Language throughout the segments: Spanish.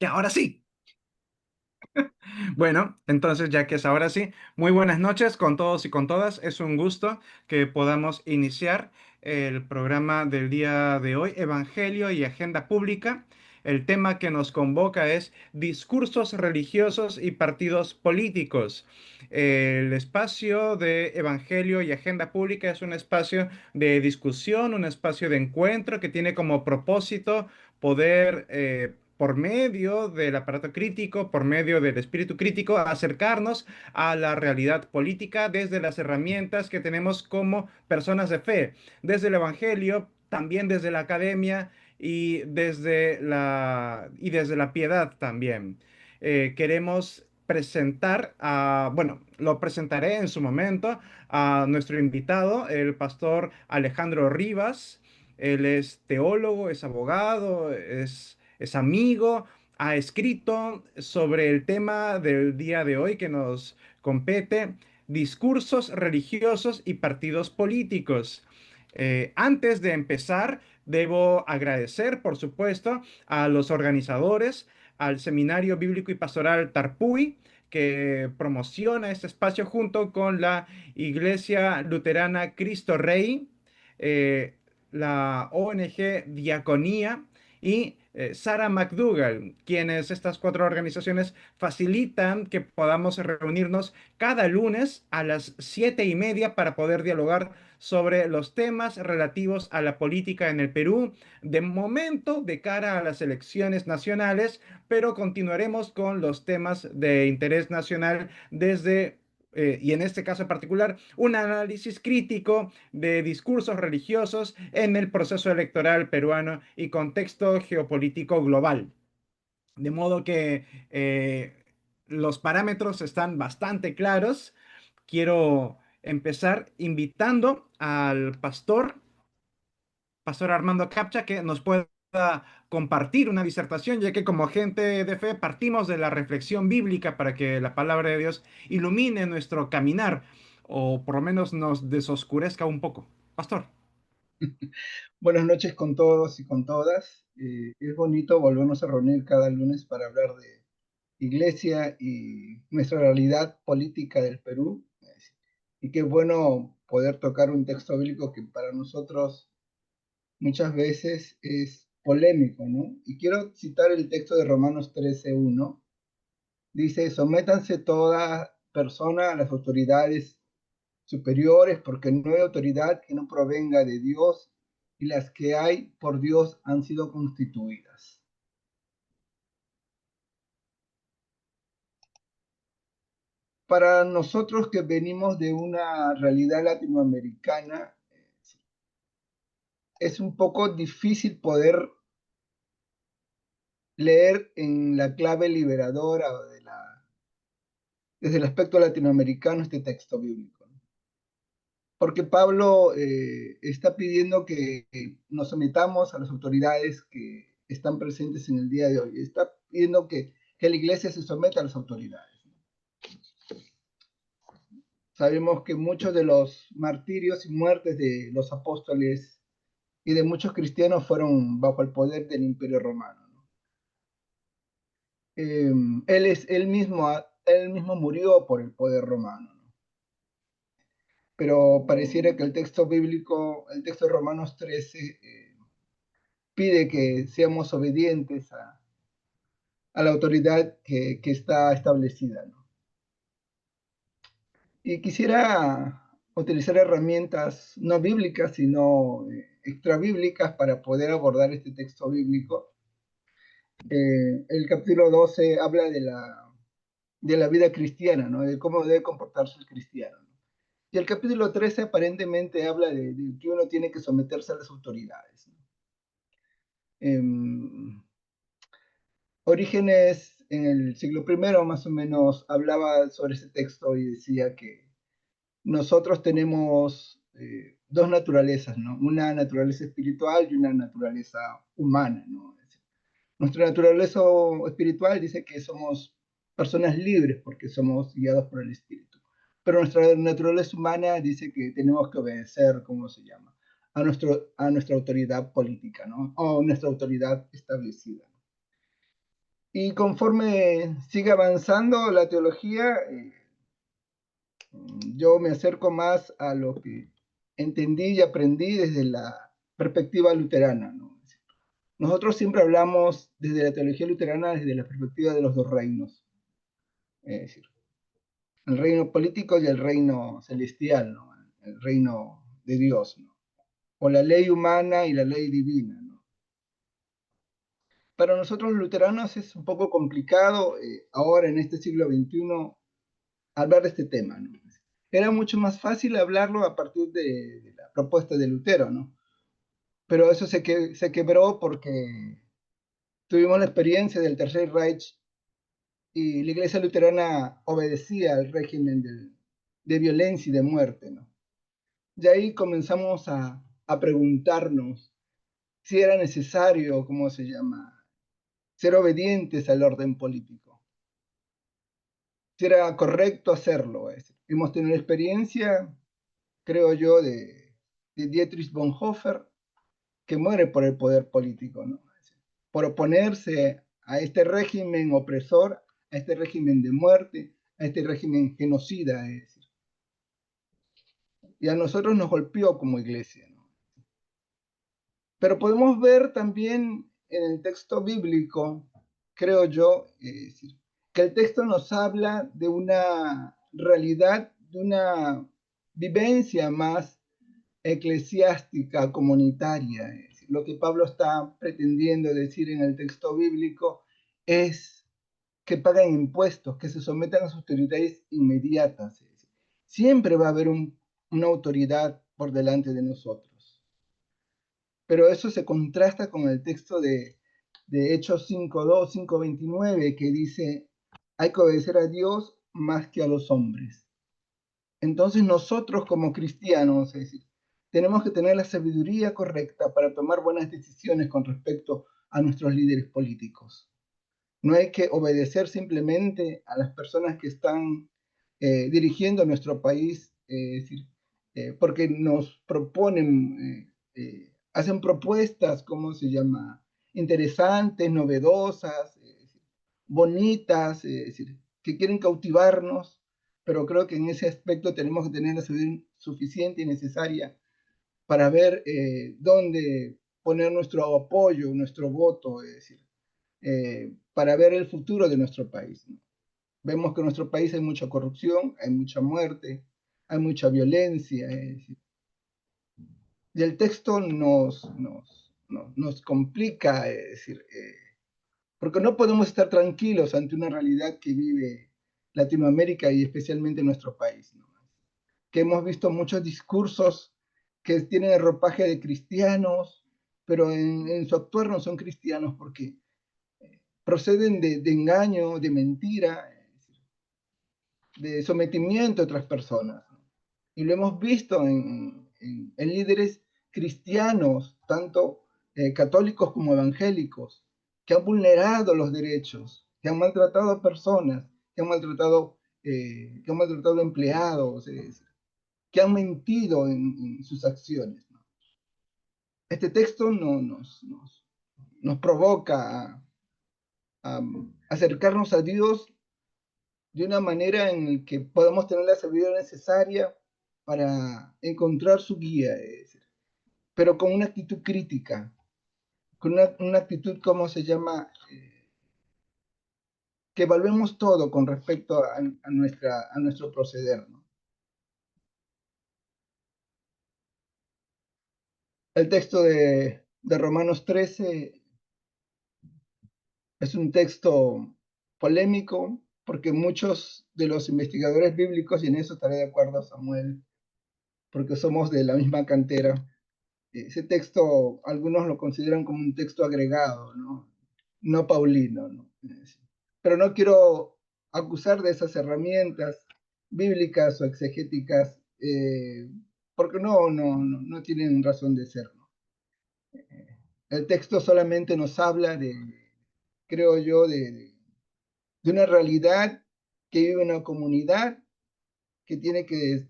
Que ahora sí. Bueno, entonces ya que es ahora sí, muy buenas noches con todos y con todas. Es un gusto que podamos iniciar el programa del día de hoy, Evangelio y Agenda Pública. El tema que nos convoca es discursos religiosos y partidos políticos. El espacio de Evangelio y Agenda Pública es un espacio de discusión, un espacio de encuentro que tiene como propósito poder por medio del aparato crítico, por medio del espíritu crítico, acercarnos a la realidad política desde las herramientas que tenemos como personas de fe, desde el Evangelio, también desde la academia y desde la piedad también. Queremos presentar bueno, lo presentaré en su momento a nuestro invitado, el pastor Alejandro Rivas. Él es teólogo, es abogado, es amigo, ha escrito sobre el tema del día de hoy que nos compete, discursos religiosos y partidos políticos. Antes de empezar, debo agradecer, por supuesto, a los organizadores, al Seminario Bíblico y Pastoral Tarpui, que promociona este espacio junto con la Iglesia Luterana Cristo Rey, eh, la ONG Diaconía y Sarah McDougall, quienes estas cuatro organizaciones facilitan que podamos reunirnos cada lunes a las 7:30 para poder dialogar sobre los temas relativos a la política en el Perú, de momento de cara a las elecciones nacionales, pero continuaremos con los temas de interés nacional y en este caso en particular, un análisis crítico de discursos religiosos en el proceso electoral peruano y contexto geopolítico global. De modo que los parámetros están bastante claros. Quiero empezar invitando al pastor Armando Capcha, que nos pueda compartir una disertación, ya que como gente de fe partimos de la reflexión bíblica para que la palabra de Dios ilumine nuestro caminar o por lo menos nos desoscurezca un poco. Pastor. Buenas noches con todos y con todas. Es bonito volvernos a reunir cada lunes para hablar de iglesia y nuestra realidad política del Perú. Y qué bueno poder tocar un texto bíblico que para nosotros muchas veces es polémico, ¿no? Y quiero citar el texto de Romanos 13:1. Dice, sométanse toda persona a las autoridades superiores, porque no hay autoridad que no provenga de Dios y las que hay por Dios han sido constituidas. Para nosotros que venimos de una realidad latinoamericana, es un poco difícil poder leer en la clave liberadora o desde el aspecto latinoamericano este texto bíblico, ¿no? Porque Pablo está pidiendo que nos sometamos a las autoridades que están presentes en el día de hoy. Está pidiendo que la iglesia se someta a las autoridades. Sabemos que muchos de los martirios y muertes de los apóstoles y de muchos cristianos fueron bajo el poder del Imperio Romano, ¿no? Él mismo murió por el poder romano, ¿no? Pero pareciera que el texto bíblico, el texto de Romanos 13, pide que seamos obedientes a la autoridad que está establecida, ¿no? Y quisiera utilizar herramientas no bíblicas, sino extra bíblicas para poder abordar este texto bíblico. El capítulo 12 habla de la vida cristiana, ¿no? De cómo debe comportarse el cristiano, ¿no? Y el capítulo 13 aparentemente habla de que uno tiene que someterse a las autoridades, ¿no? Em, Orígenes en el siglo primero más o menos hablaba sobre ese texto y decía que nosotros tenemos dos naturalezas, ¿no? Una naturaleza espiritual y una naturaleza humana, ¿no? Nuestra naturaleza espiritual dice que somos personas libres porque somos guiados por el Espíritu. Pero nuestra naturaleza humana dice que tenemos que obedecer, ¿cómo se llama? A nuestra autoridad política, ¿no? O nuestra autoridad establecida. Y conforme sigue avanzando la teología, yo me acerco más a lo que entendí y aprendí desde la perspectiva luterana, ¿no? Nosotros siempre hablamos desde la teología luterana, desde la perspectiva de los dos reinos, es decir, el reino político y el reino celestial, ¿no? El reino de Dios, ¿no? O la ley humana y la ley divina, ¿no? Para nosotros los luteranos es un poco complicado ahora en este siglo XXI hablar de este tema, ¿no? Era mucho más fácil hablarlo a partir de la propuesta de Lutero, ¿no? Pero eso se quebró porque tuvimos la experiencia del Tercer Reich y la iglesia luterana obedecía al régimen de violencia y de muerte, ¿no? Y ahí comenzamos a preguntarnos si era necesario, ¿cómo se llama?, ser obedientes al orden político, si era correcto hacerlo. Hemos tenido experiencia, creo yo, de Dietrich Bonhoeffer, que muere por el poder político, ¿no? Por oponerse a este régimen opresor, a este régimen de muerte, a este régimen genocida, es decir. Y a nosotros nos golpeó como iglesia, ¿no? Pero podemos ver también en el texto bíblico, creo yo, es decir, que el texto nos habla de una realidad, de una vivencia más eclesiástica, comunitaria. Es decir, lo que Pablo está pretendiendo decir en el texto bíblico es que pagan impuestos, que se sometan a sus autoridades inmediatas. Es decir, siempre va a haber una autoridad por delante de nosotros. Pero eso se contrasta con el texto de Hechos 5.2, 5.29, que dice, hay que obedecer a Dios más que a los hombres. Entonces nosotros como cristianos, es decir, tenemos que tener la sabiduría correcta para tomar buenas decisiones con respecto a nuestros líderes políticos. No hay que obedecer simplemente a las personas que están dirigiendo nuestro país, es decir, porque nos proponen, hacen propuestas, ¿cómo se llama?, interesantes, novedosas, bonitas, es decir, que quieren cautivarnos, pero creo que en ese aspecto tenemos que tener la sabiduría suficiente y necesaria para ver dónde poner nuestro apoyo, nuestro voto, es decir, para ver el futuro de nuestro país, ¿no? Vemos que en nuestro país hay mucha corrupción, hay mucha muerte, hay mucha violencia, es decir, y el texto nos complica, es decir, porque no podemos estar tranquilos ante una realidad que vive Latinoamérica y especialmente nuestro país, ¿no? Que hemos visto muchos discursos que tienen el ropaje de cristianos, pero en su actuar no son cristianos porque proceden de engaño, de mentira, de sometimiento a otras personas. Y lo hemos visto en líderes cristianos, tanto católicos como evangélicos, que han vulnerado los derechos, que han maltratado a personas, que han maltratado empleados, que han mentido en sus acciones, ¿no? Este texto nos provoca a acercarnos a Dios de una manera en la que podamos tener la sabiduría necesaria para encontrar su guía, pero con una actitud crítica, con una actitud, ¿cómo se llama? Que evaluemos todo con respecto a nuestro proceder, ¿no? El texto de Romanos 13 es un texto polémico porque muchos de los investigadores bíblicos, y en eso estaré de acuerdo, Samuel, porque somos de la misma cantera, ese texto algunos lo consideran como un texto agregado, ¿no? No paulino, ¿no? Pero no quiero acusar de esas herramientas bíblicas o exegéticas porque no tienen razón de ser, ¿no? El texto solamente nos habla creo yo, de una realidad que vive una comunidad que tiene que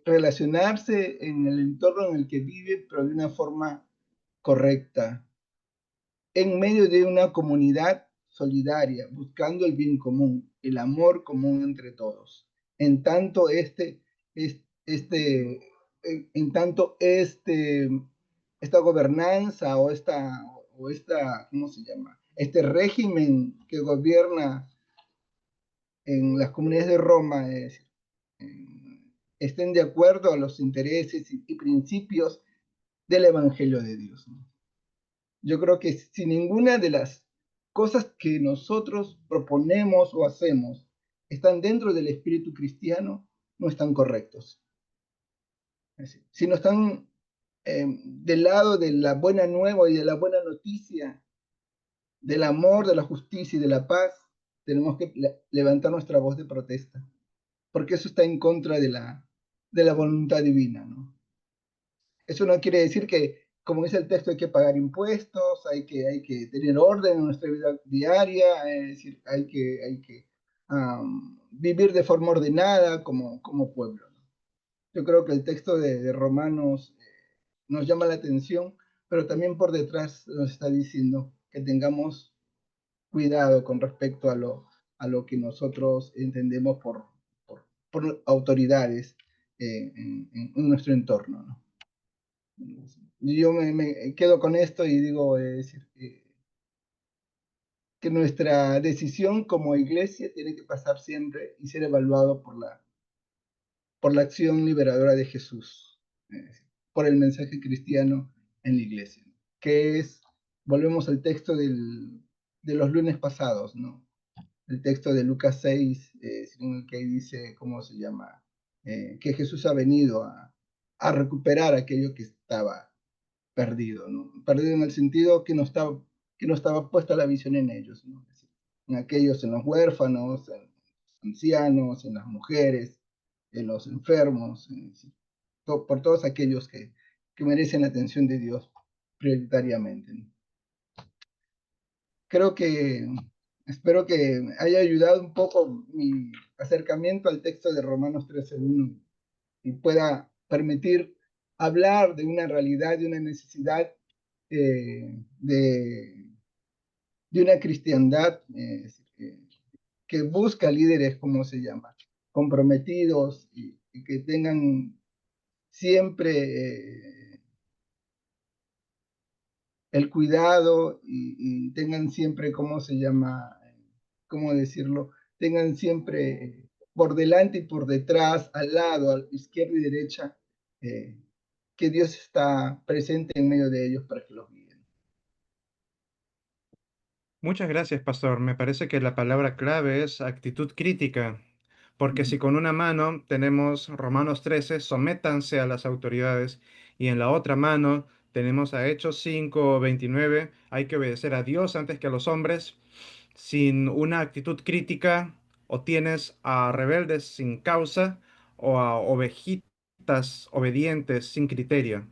relacionarse en el entorno en el que vive, pero de una forma correcta, en medio de una comunidad solidaria, buscando el bien común, el amor común entre todos. En tanto en tanto esta gobernanza ¿cómo se llama? Este régimen que gobierna en las comunidades de Roma, es decir, estén de acuerdo a los intereses y principios del Evangelio de Dios, ¿no? Yo creo que si ninguna de las cosas que nosotros proponemos o hacemos están dentro del espíritu cristiano, no están correctos. Es decir, si no están del lado de la buena nueva y de la buena noticia, del amor, de la justicia y de la paz, tenemos que levantar nuestra voz de protesta, porque eso está en contra de la voluntad divina, ¿no? Eso no quiere decir que, como dice el texto, hay que pagar impuestos, hay que tener orden en nuestra vida diaria, es decir, hay que vivir de forma ordenada como pueblo, ¿no? Yo creo que el texto de Romanos nos llama la atención, pero también por detrás nos está diciendo que tengamos cuidado con respecto a lo que nosotros entendemos por autoridades en nuestro entorno, ¿no? Yo me quedo con esto y digo, decir, que nuestra decisión como iglesia tiene que pasar siempre y ser evaluado por la acción liberadora de Jesús, por el mensaje cristiano en la iglesia, que es, volvemos al texto de los lunes pasados, ¿no? El texto de Lucas 6, en el que dice, ¿cómo se llama? Que Jesús ha venido a recuperar aquello que estaba perdido, ¿no? Perdido en el sentido que no estaba puesta la visión en ellos, ¿no? En aquellos, en los huérfanos, en los ancianos, en las mujeres, en los enfermos, por todos aquellos que merecen la atención de Dios prioritariamente, ¿no? Creo que, espero que haya ayudado un poco mi acercamiento al texto de Romanos 13:1 y pueda permitir hablar de una realidad, de una necesidad de una cristiandad que busca líderes, ¿cómo se llama? Comprometidos y que tengan siempre el cuidado y tengan siempre, ¿cómo se llama? ¿Cómo decirlo? Tengan siempre por delante y por detrás, al lado, a izquierda y derecha, eh, que Dios está presente en medio de ellos para que los guíen. Muchas gracias, pastor. Me parece que la palabra clave es actitud crítica, porque si con una mano tenemos Romanos 13, sométanse a las autoridades, y en la otra mano tenemos a Hechos 5, 29, hay que obedecer a Dios antes que a los hombres. Sin una actitud crítica, o tienes a rebeldes sin causa o a ovejitas obedientes sin criterio.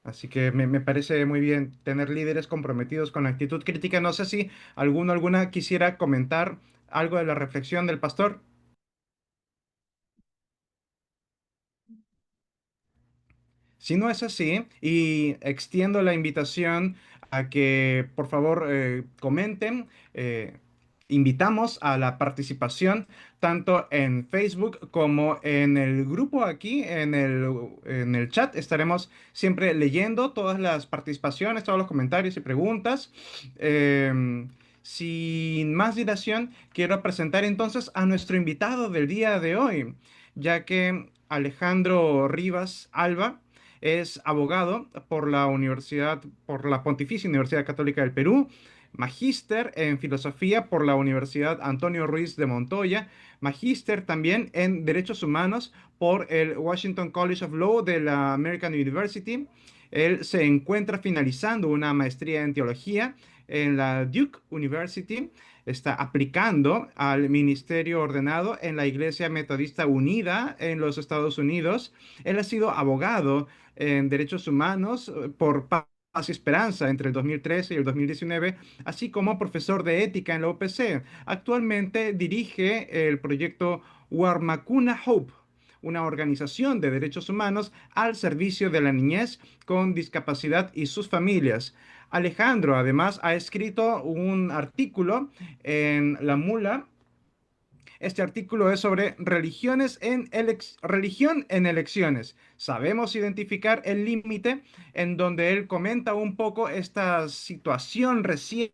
Así que me parece muy bien tener líderes comprometidos con actitud crítica. No sé si alguna quisiera comentar algo de la reflexión del pastor. Si no es así, y extiendo la invitación a que por favor comenten, invitamos a la participación tanto en Facebook como en el grupo aquí, en el chat. Estaremos siempre leyendo todas las participaciones, todos los comentarios y preguntas. Sin más dilación, quiero presentar entonces a nuestro invitado del día de hoy, ya que Alejandro Rivas Alba es abogado por la Pontificia Universidad Católica del Perú, magíster en filosofía por la Universidad Antonio Ruiz de Montoya, magíster también en derechos humanos por el Washington College of Law de la American University. Él se encuentra finalizando una maestría en teología en la Duke University. Está aplicando al ministerio ordenado en la Iglesia Metodista Unida en los Estados Unidos. Él ha sido abogado en derechos humanos por Paz y Esperanza entre el 2013 y el 2019, así como profesor de ética en la UPC. Actualmente dirige el proyecto Warmacuna Hope, una organización de derechos humanos al servicio de la niñez con discapacidad y sus familias. Alejandro además ha escrito un artículo en La Mula. Este artículo es sobre religión en elecciones. Sabemos identificar el límite, en donde él comenta un poco esta situación reciente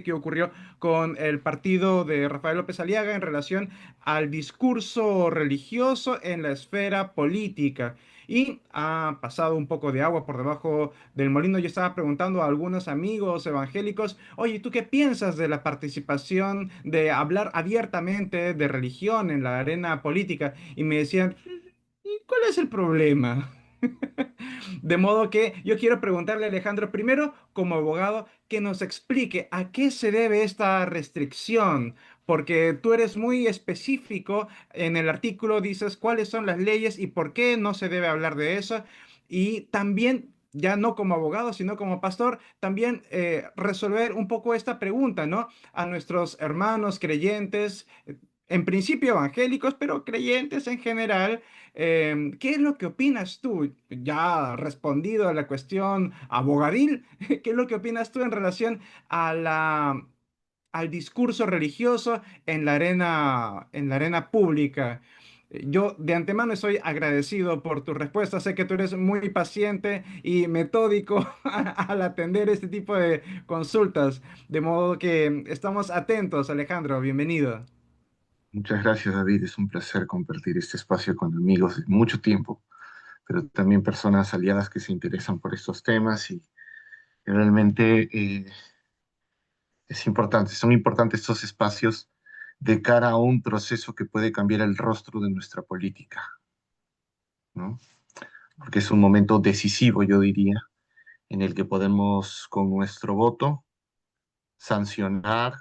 que ocurrió con el partido de Rafael López Aliaga en relación al discurso religioso en la esfera política. Y ha pasado un poco de agua por debajo del molino. Yo estaba preguntando a algunos amigos evangélicos, oye, ¿tú qué piensas de la participación, de hablar abiertamente de religión en la arena política? Y me decían, ¿y cuál es el problema? De modo que yo quiero preguntarle a Alejandro primero, como abogado, que nos explique a qué se debe esta restricción, porque tú eres muy específico en el artículo, dices cuáles son las leyes y por qué no se debe hablar de eso. Y también, ya no como abogado, sino como pastor, también resolver un poco esta pregunta, ¿no? A nuestros hermanos creyentes, en principio evangélicos, pero creyentes en general. ¿Qué es lo que opinas tú? Ya respondido a la cuestión abogadil, ¿qué es lo que opinas tú en relación a al discurso religioso en la arena pública? Yo de antemano estoy agradecido por tu respuesta. Sé que tú eres muy paciente y metódico al atender este tipo de consultas. De modo que estamos atentos, Alejandro. Bienvenido. Muchas gracias, David. Es un placer compartir este espacio con amigos de mucho tiempo, pero también personas aliadas que se interesan por estos temas y realmente es importante, son importantes estos espacios de cara a un proceso que puede cambiar el rostro de nuestra política, ¿no? Porque es un momento decisivo, yo diría, en el que podemos con nuestro voto sancionar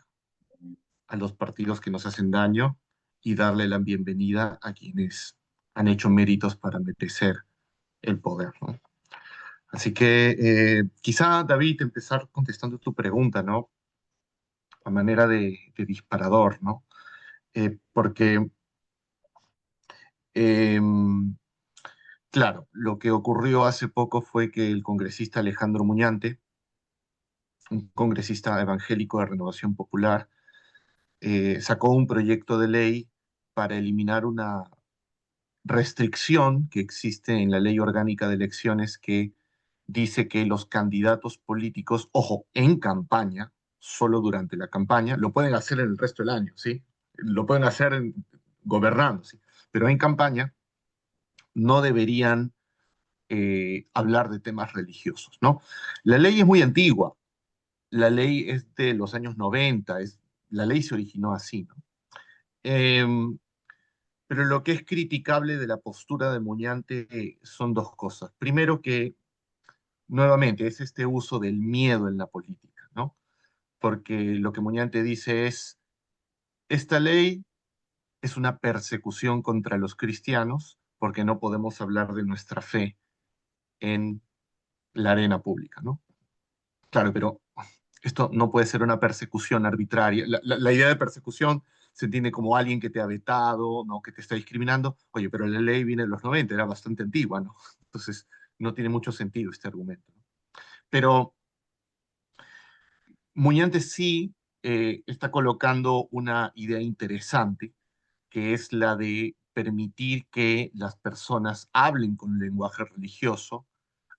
a los partidos que nos hacen daño y darle la bienvenida a quienes han hecho méritos para merecer el poder, ¿no? Así que quizá, David, empezar contestando tu pregunta, ¿no? A manera de disparador, ¿no? Porque, eh, claro, lo que ocurrió hace poco fue que el congresista Alejandro Muñante, un congresista evangélico de Renovación Popular, sacó un proyecto de ley para eliminar una restricción que existe en la Ley Orgánica de Elecciones que dice que los candidatos políticos, ojo, en campaña, solo durante la campaña, lo pueden hacer en el resto del año, ¿sí? Lo pueden hacer gobernando, ¿sí? Pero en campaña no deberían hablar de temas religiosos, ¿no? La ley es muy antigua, la ley es de los años 90, la ley se originó así, ¿no? Eh, pero lo que es criticable de la postura de Muñante son dos cosas. Primero que, nuevamente, es este uso del miedo en la política, ¿no? Porque lo que Muñante dice es, esta ley es una persecución contra los cristianos porque no podemos hablar de nuestra fe en la arena pública, ¿no? Claro, pero esto no puede ser una persecución arbitraria. La idea de persecución se entiende como alguien que te ha vetado, ¿no? Que te está discriminando. Oye, pero la ley viene de los 90, era bastante antigua, ¿no? Entonces, no tiene mucho sentido este argumento, ¿no? Pero Muñante sí está colocando una idea interesante, que es la de permitir que las personas hablen con lenguaje religioso,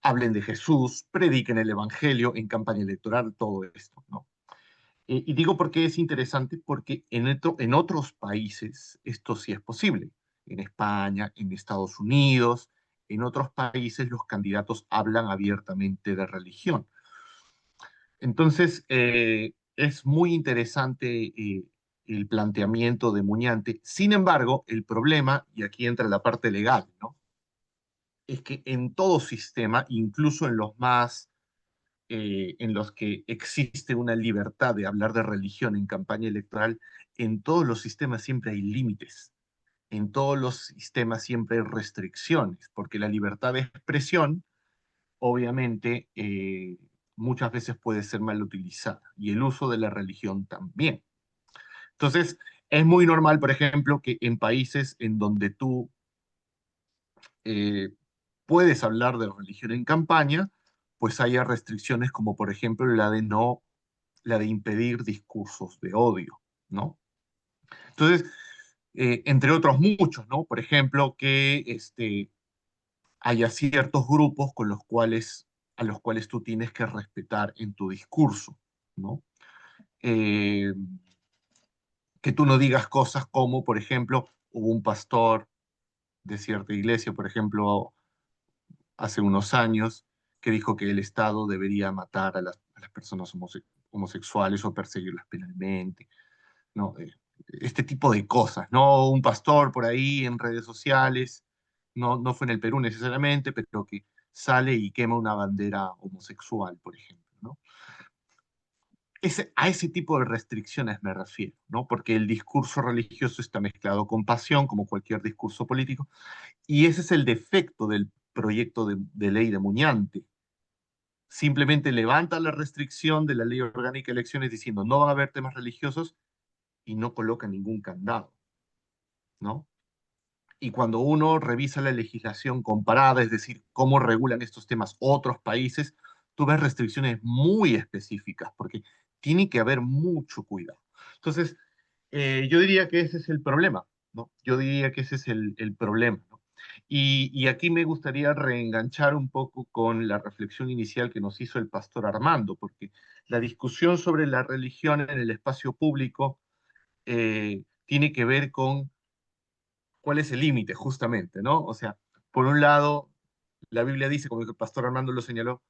hablen de Jesús, prediquen el Evangelio en campaña electoral, todo esto, ¿no? Y digo por qué es interesante, porque en otros países esto sí es posible. En España, en Estados Unidos, en otros países los candidatos hablan abiertamente de religión. Entonces, es muy interesante el planteamiento de Muñante. Sin embargo, el problema, y aquí entra la parte legal, ¿no? Es que en todo sistema, incluso en los más en los que existe una libertad de hablar de religión en campaña electoral, en todos los sistemas siempre hay límites, en todos los sistemas siempre hay restricciones, porque la libertad de expresión, obviamente, muchas veces puede ser mal utilizada, y el uso de la religión también. Entonces, es muy normal, por ejemplo, que en países en donde tú eh, puedes hablar de religión en campaña, pues haya restricciones como por ejemplo la de impedir discursos de odio, ¿no? Entonces, entre otros muchos, ¿no? Por ejemplo, que haya ciertos grupos a los cuales tú tienes que respetar en tu discurso, ¿no? Eh, que tú no digas cosas como, por ejemplo, hubo un pastor de cierta iglesia, por ejemplo, hace unos años, que dijo que el Estado debería matar a las personas homosexuales o perseguirlas penalmente, ¿no? Este tipo de cosas, ¿no? Un pastor por ahí en redes sociales, no fue en el Perú necesariamente, pero que sale y quema una bandera homosexual, por ejemplo, ¿no? A ese tipo de restricciones me refiero, ¿no? Porque el discurso religioso está mezclado con pasión, como cualquier discurso político, y ese es el defecto del proyecto de ley de Muñante. Simplemente levanta la restricción de la ley orgánica de elecciones diciendo no van a haber temas religiosos y no coloca ningún candado, ¿no? Y cuando uno revisa la legislación comparada, es decir, cómo regulan estos temas otros países, tú ves restricciones muy específicas, porque tiene que haber mucho cuidado. Entonces, yo diría que ese es el problema, ¿no? Yo diría que ese es el problema, ¿no? Y aquí me gustaría reenganchar un poco con la reflexión inicial que nos hizo el pastor Armando, porque la discusión sobre la religión en el espacio público tiene que ver con cuál es el límite, justamente, ¿no? O sea, por un lado, la Biblia dice, como el pastor Armando lo señaló,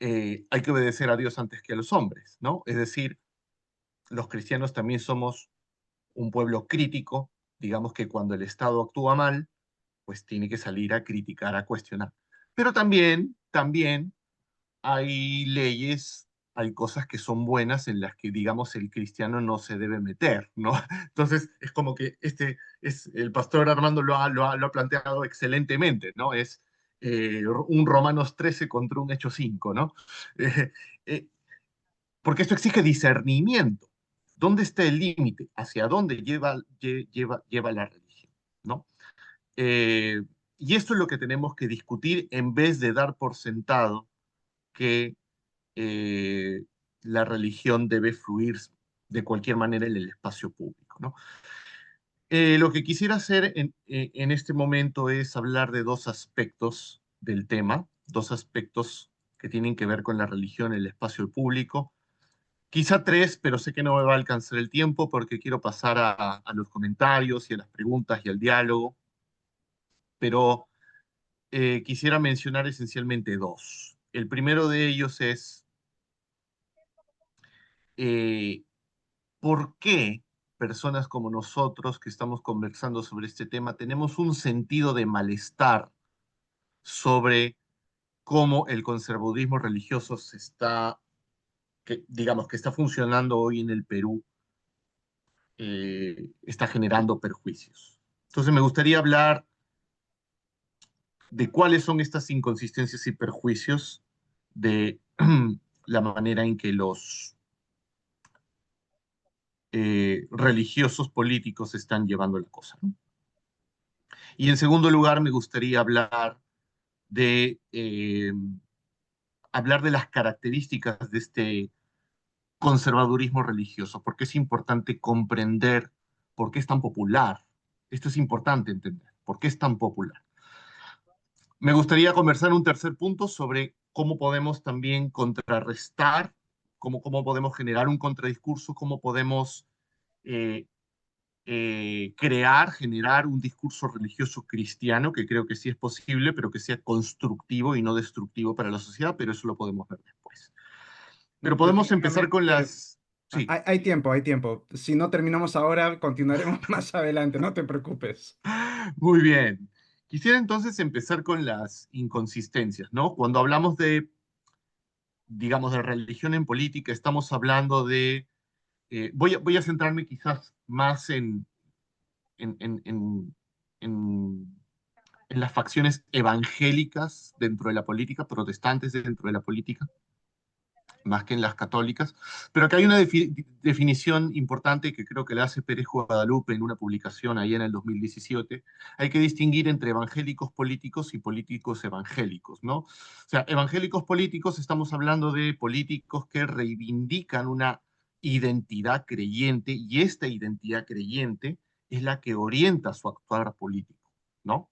hay que obedecer a Dios antes que a los hombres, ¿no? Es decir, los cristianos también somos un pueblo crítico, digamos que cuando el Estado actúa mal, pues tiene que salir a criticar, a cuestionar. Pero también hay leyes, hay cosas que son buenas en las que, digamos, el cristiano no se debe meter, ¿no? Entonces, es como que el pastor Armando lo ha planteado excelentemente, ¿no? Es un Romanos 13 contra un Hechos 5, ¿no? Eh, eh, porque esto exige discernimiento. ¿Dónde está el límite? ¿Hacia dónde lleva la religión? ¿No? Eh, y esto es lo que tenemos que discutir en vez de dar por sentado que eh, la religión debe fluir de cualquier manera en el espacio público, ¿no? Lo que quisiera hacer en este momento es hablar de dos aspectos del tema, dos aspectos que tienen que ver con la religión en el espacio público. Quizá tres, pero sé que no me va a alcanzar el tiempo porque quiero pasar a los comentarios y a las preguntas y al diálogo, pero quisiera mencionar esencialmente dos. El primero de ellos es eh, por qué personas como nosotros que estamos conversando sobre este tema tenemos un sentido de malestar sobre cómo el conservadurismo religioso digamos, que está funcionando hoy en el Perú, está generando perjuicios. Entonces me gustaría hablar de cuáles son estas inconsistencias y perjuicios de la manera en que los religiosos políticos están llevando la cosa, ¿no? Y en segundo lugar, me gustaría de, eh, hablar de las características de este conservadurismo religioso, porque es importante comprender por qué es tan popular. Esto es importante entender, por qué es tan popular. Me gustaría conversar un tercer punto sobre cómo podemos también contrarrestar, cómo podemos generar un contradiscurso, cómo podemos eh, generar un discurso religioso cristiano, que creo que sí es posible, pero que sea constructivo y no destructivo para la sociedad, pero eso lo podemos ver después. Pero podemos empezar con Definitivamente, las... Sí, hay tiempo, hay tiempo. Si no terminamos ahora, continuaremos más adelante, no te preocupes. muy bien. Quisiera entonces empezar con las inconsistencias, ¿no? Cuando hablamos digamos, de religión en política, estamos hablando voy a centrarme quizás más en, en, en, en en las facciones evangélicas dentro de la política, protestantes dentro de la política, más que en las católicas. Pero acá hay una definición importante que creo que la hace Pérez Guadalupe en una publicación ahí en el 2017. Hay que distinguir entre evangélicos políticos y políticos evangélicos, ¿no? O sea, evangélicos políticos, estamos hablando de políticos que reivindican una identidad creyente, y esta identidad creyente es la que orienta su actuar político, ¿no?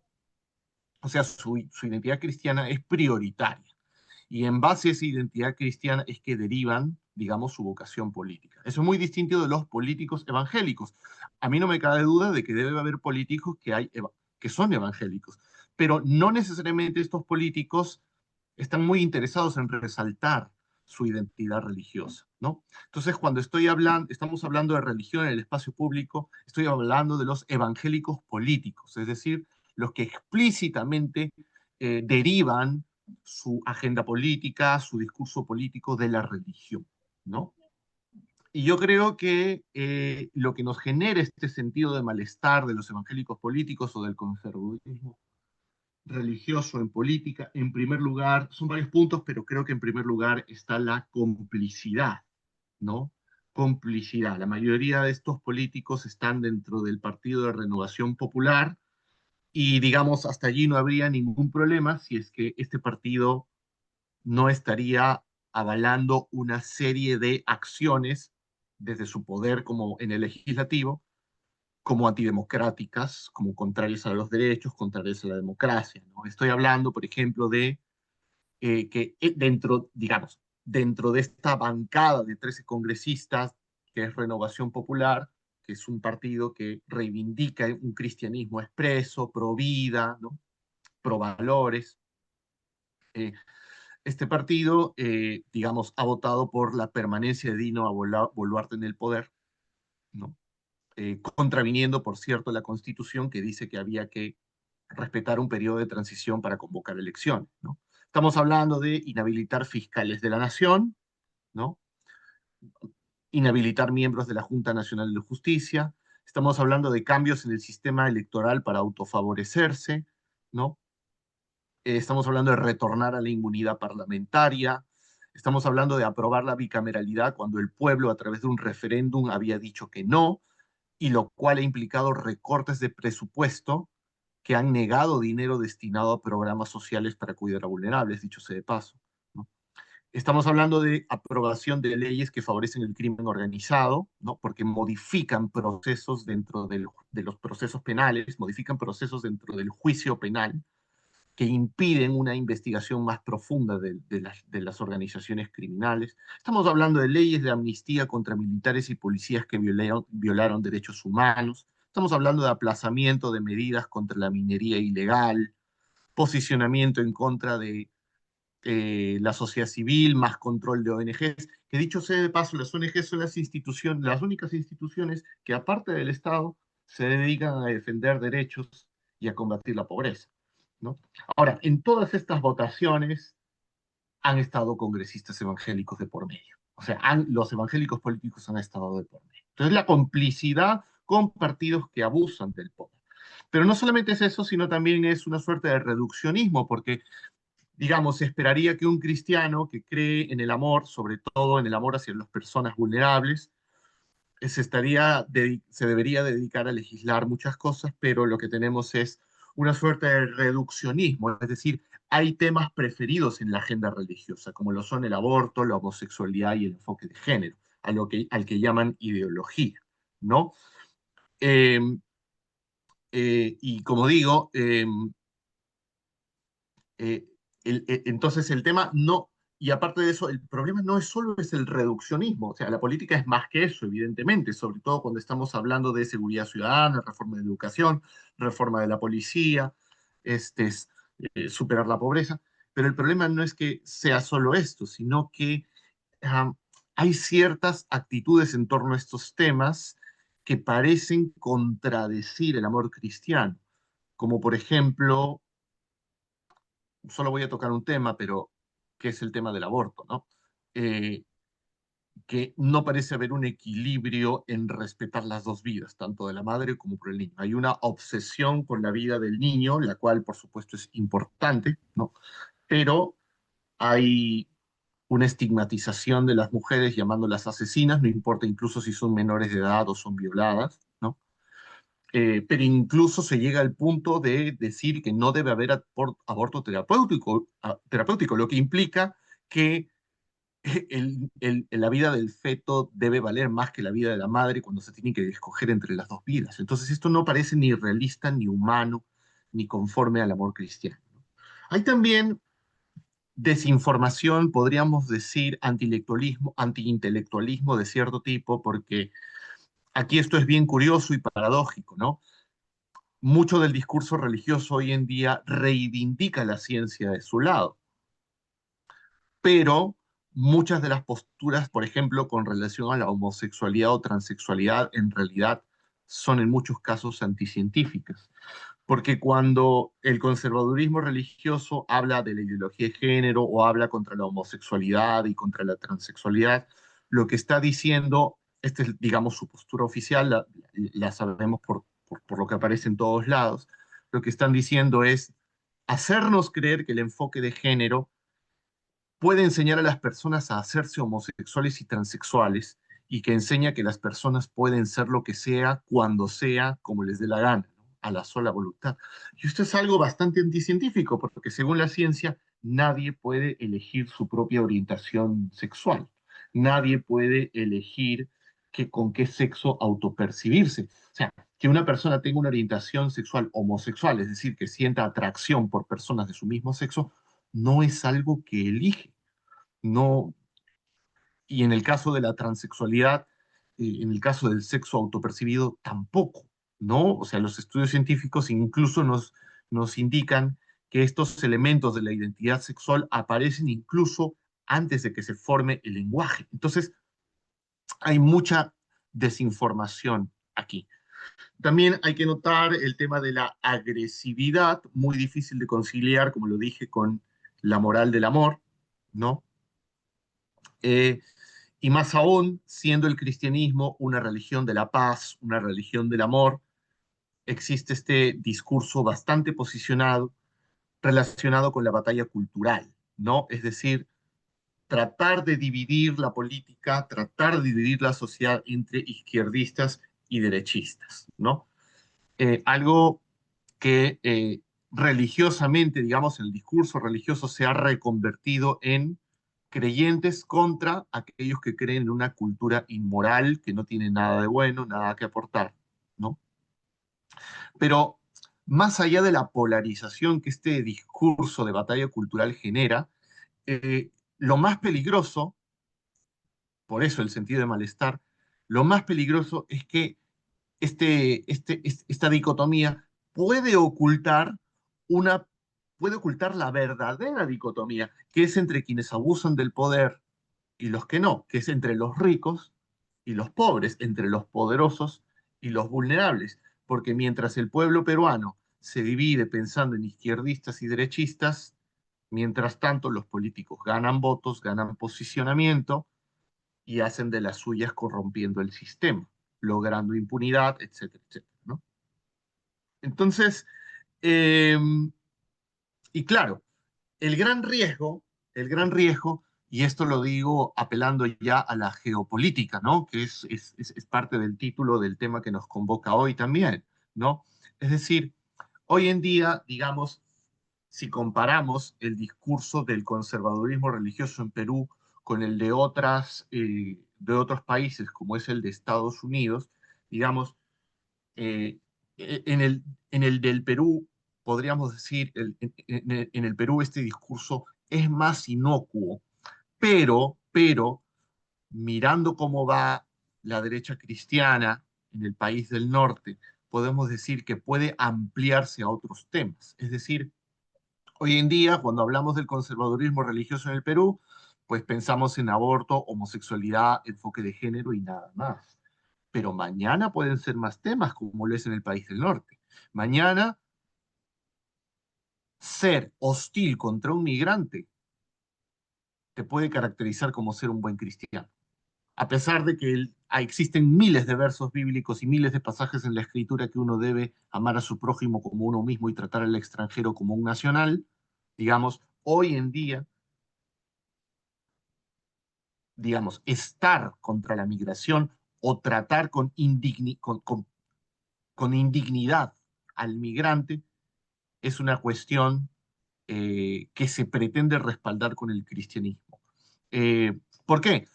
O sea, su identidad cristiana es prioritaria. Y en base a esa identidad cristiana es que derivan, digamos, su vocación política. Eso es muy distinto de los políticos evangélicos. A mí no me cabe duda de que debe haber políticos que son evangélicos, pero no necesariamente estos políticos están muy interesados en resaltar su identidad religiosa, ¿no? Entonces, cuando estamos hablando de religión en el espacio público, estoy hablando de los evangélicos políticos, es decir, los que explícitamente derivan su agenda política, su discurso político de la religión, ¿no? Y yo creo que lo que nos genera este sentido de malestar de los evangélicos políticos o del conservadurismo religioso en política, en primer lugar, son varios puntos, pero creo que en primer lugar está la complicidad, ¿no? Complicidad. La mayoría de estos políticos están dentro del Partido de Renovación Popular y, digamos, hasta allí no habría ningún problema si es que este partido no estaría avalando una serie de acciones desde su poder como en el legislativo, como antidemocráticas, como contrarias a los derechos, contrarias a la democracia, ¿no? Estoy hablando, por ejemplo, de que dentro, digamos, dentro de esta bancada de 13 congresistas, que es Renovación Popular, que es un partido que reivindica un cristianismo expreso, pro vida, ¿no? Pro valores, eh, este partido, digamos, ha votado por la permanencia de Dino Boluarte en el poder, ¿no? Contraviniendo, por cierto, la Constitución que dice que había que respetar un periodo de transición para convocar elecciones, ¿no? Estamos hablando de inhabilitar fiscales de la Nación, ¿no? Inhabilitar miembros de la Junta Nacional de Justicia. Estamos hablando de cambios en el sistema electoral para autofavorecerse, ¿no? Estamos hablando de retornar a la inmunidad parlamentaria, estamos hablando de aprobar la bicameralidad cuando el pueblo a través de un referéndum había dicho que no, y lo cual ha implicado recortes de presupuesto que han negado dinero destinado a programas sociales para cuidar a vulnerables, dicho sea de paso, ¿no? Estamos hablando de aprobación de leyes que favorecen el crimen organizado, ¿no? Porque modifican procesos de los procesos penales, modifican procesos dentro del juicio penal, que impiden una investigación más profunda de las organizaciones criminales. Estamos hablando de leyes de amnistía contra militares y policías que violaron derechos humanos. Estamos hablando de aplazamiento de medidas contra la minería ilegal, posicionamiento en contra de la sociedad civil, más control de ONGs, que dicho sea de paso, las ONGs son las únicas instituciones que aparte del Estado se dedican a defender derechos y a combatir la pobreza, ¿no? Ahora, en todas estas votaciones han estado congresistas evangélicos de por medio. O sea, los evangélicos políticos han estado de por medio. Entonces, la complicidad con partidos que abusan del poder. Pero no solamente es eso, sino también es una suerte de reduccionismo, porque digamos, se esperaría que un cristiano que cree en el amor, sobre todo en el amor hacia las personas vulnerables, se debería dedicar a legislar muchas cosas, pero lo que tenemos es una suerte de reduccionismo, es decir, hay temas preferidos en la agenda religiosa, como lo son el aborto, la homosexualidad y el enfoque de género, al que llaman ideología, ¿no? Eh, y como digo, eh, entonces el tema no, y aparte de eso, el problema no es solo es el reduccionismo, o sea, la política es más que eso, evidentemente, sobre todo cuando estamos hablando de seguridad ciudadana, reforma de educación, reforma de la policía, superar la pobreza, pero el problema no es que sea solo esto, sino que um, hay ciertas actitudes en torno a estos temas que parecen contradecir el amor cristiano, como por ejemplo solo voy a tocar un tema, pero que es el tema del aborto, ¿no? Eh, que no parece haber un equilibrio en respetar las dos vidas, tanto de la madre como por el niño. Hay una obsesión con la vida del niño, la cual por supuesto es importante, ¿no? Pero hay una estigmatización de las mujeres llamándolas asesinas, no importa incluso si son menores de edad o son violadas, ¿no? Pero incluso se llega al punto de decir que no debe haber aborto terapéutico, lo que implica que la vida del feto debe valer más que la vida de la madre cuando se tiene que escoger entre las dos vidas. Entonces esto no parece ni realista, ni humano, ni conforme al amor cristiano. Hay también desinformación, podríamos decir, antiintelectualismo de cierto tipo, porque aquí esto es bien curioso y paradójico, ¿no? Mucho del discurso religioso hoy en día reivindica la ciencia de su lado, pero muchas de las posturas, por ejemplo, con relación a la homosexualidad o transexualidad, en realidad son en muchos casos anticientíficas. Porque cuando el conservadurismo religioso habla de la ideología de género o habla contra la homosexualidad y contra la transexualidad, lo que está diciendo, esta es, digamos, su postura oficial, la sabemos por lo que aparece en todos lados, lo que están diciendo es hacernos creer que el enfoque de género puede enseñar a las personas a hacerse homosexuales y transexuales y que enseña que las personas pueden ser lo que sea, cuando sea, como les dé la gana, ¿no? A la sola voluntad. Y esto es algo bastante anticientífico, porque según la ciencia, nadie puede elegir su propia orientación sexual. Nadie puede elegir con qué sexo autopercibirse. O sea, que una persona tenga una orientación sexual homosexual, es decir, que sienta atracción por personas de su mismo sexo, no es algo que elige. No, y en el caso de la transexualidad, en el caso del sexo autopercibido, tampoco, ¿no? O sea, los estudios científicos incluso nos indican que estos elementos de la identidad sexual aparecen incluso antes de que se forme el lenguaje. Entonces, hay mucha desinformación aquí. También hay que notar el tema de la agresividad, muy difícil de conciliar, como lo dije, con la moral del amor, ¿no? Eh, y más aún, siendo el cristianismo una religión de la paz, una religión del amor, existe este discurso bastante posicionado relacionado con la batalla cultural, ¿no? Es decir, tratar de dividir la política, tratar de dividir la sociedad entre izquierdistas y derechistas, ¿no? Algo que religiosamente, digamos, el discurso religioso se ha reconvertido en creyentes contra aquellos que creen en una cultura inmoral que no tiene nada de bueno, nada que aportar, ¿no? Pero más allá de la polarización que este discurso de batalla cultural genera, lo más peligroso, por eso el sentido de malestar, lo más peligroso es que esta dicotomía puede ocultar una, puede ocultar la verdadera dicotomía, que es entre quienes abusan del poder y los que no, que es entre los ricos y los pobres, entre los poderosos y los vulnerables. Porque mientras el pueblo peruano se divide pensando en izquierdistas y derechistas, mientras tanto los políticos ganan votos, ganan posicionamiento y hacen de las suyas corrompiendo el sistema, logrando impunidad, etcétera, etcétera, ¿no? Entonces, eh, y claro, el gran riesgo, y esto lo digo apelando ya a la geopolítica, ¿no? Que es parte del título del tema que nos convoca hoy también, ¿no? Es decir, hoy en día, digamos, si comparamos el discurso del conservadurismo religioso en Perú con el de otros países, como es el de Estados Unidos, digamos, eh, en el del Perú, podríamos decir, en el Perú este discurso es más inocuo, pero mirando cómo va la derecha cristiana en el país del norte, podemos decir que puede ampliarse a otros temas. Es decir, hoy en día, cuando hablamos del conservadurismo religioso en el Perú, pues pensamos en aborto, homosexualidad, enfoque de género y nada más. Pero mañana pueden ser más temas, como lo es en el país del norte. Mañana, ser hostil contra un migrante te puede caracterizar como ser un buen cristiano. A pesar de que existen miles de versos bíblicos y miles de pasajes en la escritura que uno debe amar a su prójimo como uno mismo y tratar al extranjero como un nacional, digamos, hoy en día digamos, estar contra la migración o tratar con indignidad al migrante es una cuestión que se pretende respaldar con el cristianismo. ¿Por qué?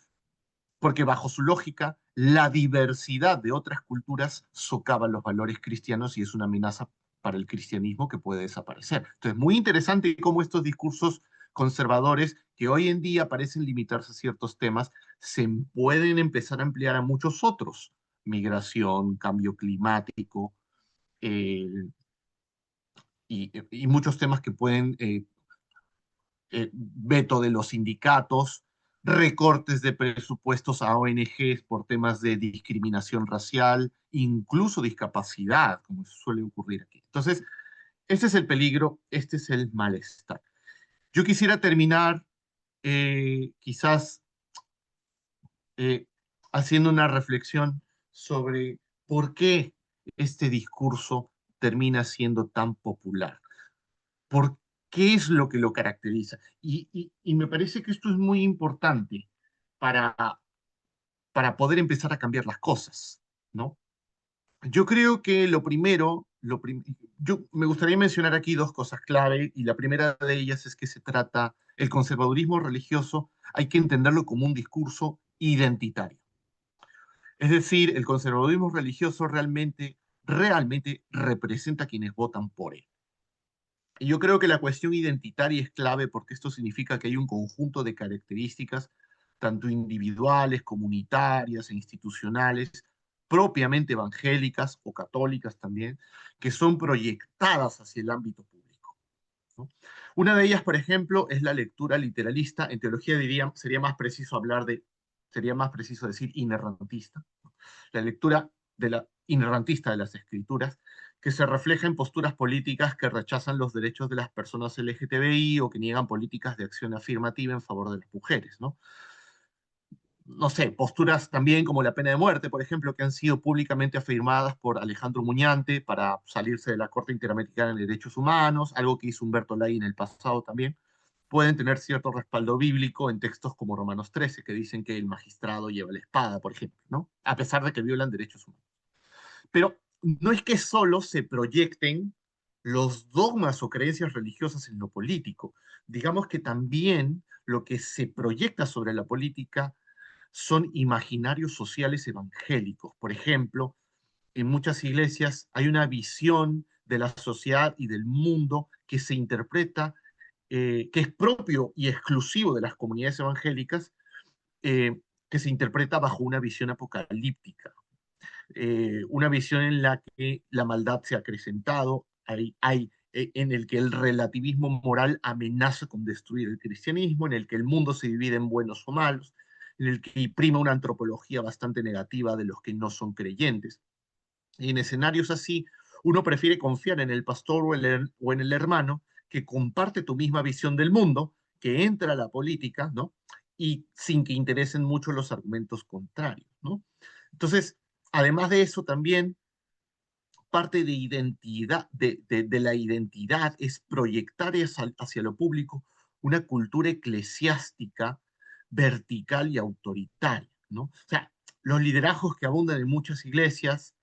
Porque bajo su lógica, la diversidad de otras culturas socava los valores cristianos y es una amenaza para el cristianismo que puede desaparecer. Entonces, muy interesante cómo estos discursos conservadores que hoy en día parecen limitarse a ciertos temas, se pueden empezar a ampliar a muchos otros. Migración, cambio climático, eh, y muchos temas que pueden veto de los sindicatos, recortes de presupuestos a ONGs por temas de discriminación racial, incluso discapacidad, como suele ocurrir aquí. Entonces, este es el peligro, este es el malestar. Yo quisiera terminar quizás eh, haciendo una reflexión sobre por qué este discurso termina siendo tan popular. ¿Por qué es lo que lo caracteriza? Y me parece que esto es muy importante para, para poder empezar a cambiar las cosas, ¿no? Yo creo que lo primero, yo me gustaría mencionar aquí dos cosas clave, y la primera de ellas es que se trata, el conservadurismo religioso, hay que entenderlo como un discurso identitario. Es decir, el conservadurismo religioso realmente representa a quienes votan por él. Y yo creo que la cuestión identitaria es clave porque esto significa que hay un conjunto de características, tanto individuales, comunitarias e institucionales, propiamente evangélicas o católicas también, que son proyectadas hacia el ámbito público, ¿no? Una de ellas, por ejemplo, es la lectura literalista. En teología sería más preciso decir inerrantista, ¿no? La lectura de la inerrantista de las escrituras, que se refleja en posturas políticas que rechazan los derechos de las personas LGTBI o que niegan políticas de acción afirmativa en favor de las mujeres, ¿no? No sé, posturas también como la pena de muerte, por ejemplo, que han sido públicamente afirmadas por Alejandro Muñante para salirse de la Corte Interamericana de Derechos Humanos, algo que hizo Humberto Ley en el pasado también, pueden tener cierto respaldo bíblico en textos como Romanos 13, que dicen que el magistrado lleva la espada, por ejemplo, ¿no? A pesar de que violan derechos humanos. Pero no es que solo se proyecten los dogmas o creencias religiosas en lo político. Digamos que también lo que se proyecta sobre la política son imaginarios sociales evangélicos. Por ejemplo, en muchas iglesias hay una visión de la sociedad y del mundo que se interpreta, que es propio y exclusivo de las comunidades evangélicas, que se interpreta bajo una visión apocalíptica, una visión en la que la maldad se ha acrecentado, en el que el relativismo moral amenaza con destruir el cristianismo, en el que el mundo se divide en buenos o malos, en el que prima una antropología bastante negativa de los que no son creyentes. Y en escenarios así, uno prefiere confiar en el pastor o en el hermano que comparte tu misma visión del mundo, que entra a la política, ¿no? Y sin que interesen mucho los argumentos contrarios, ¿no? Entonces, además de eso, también parte de identidad, de la identidad es proyectar hacia lo público una cultura eclesiástica vertical y autoritaria, ¿no? O sea, los liderazgos que abundan en muchas iglesias,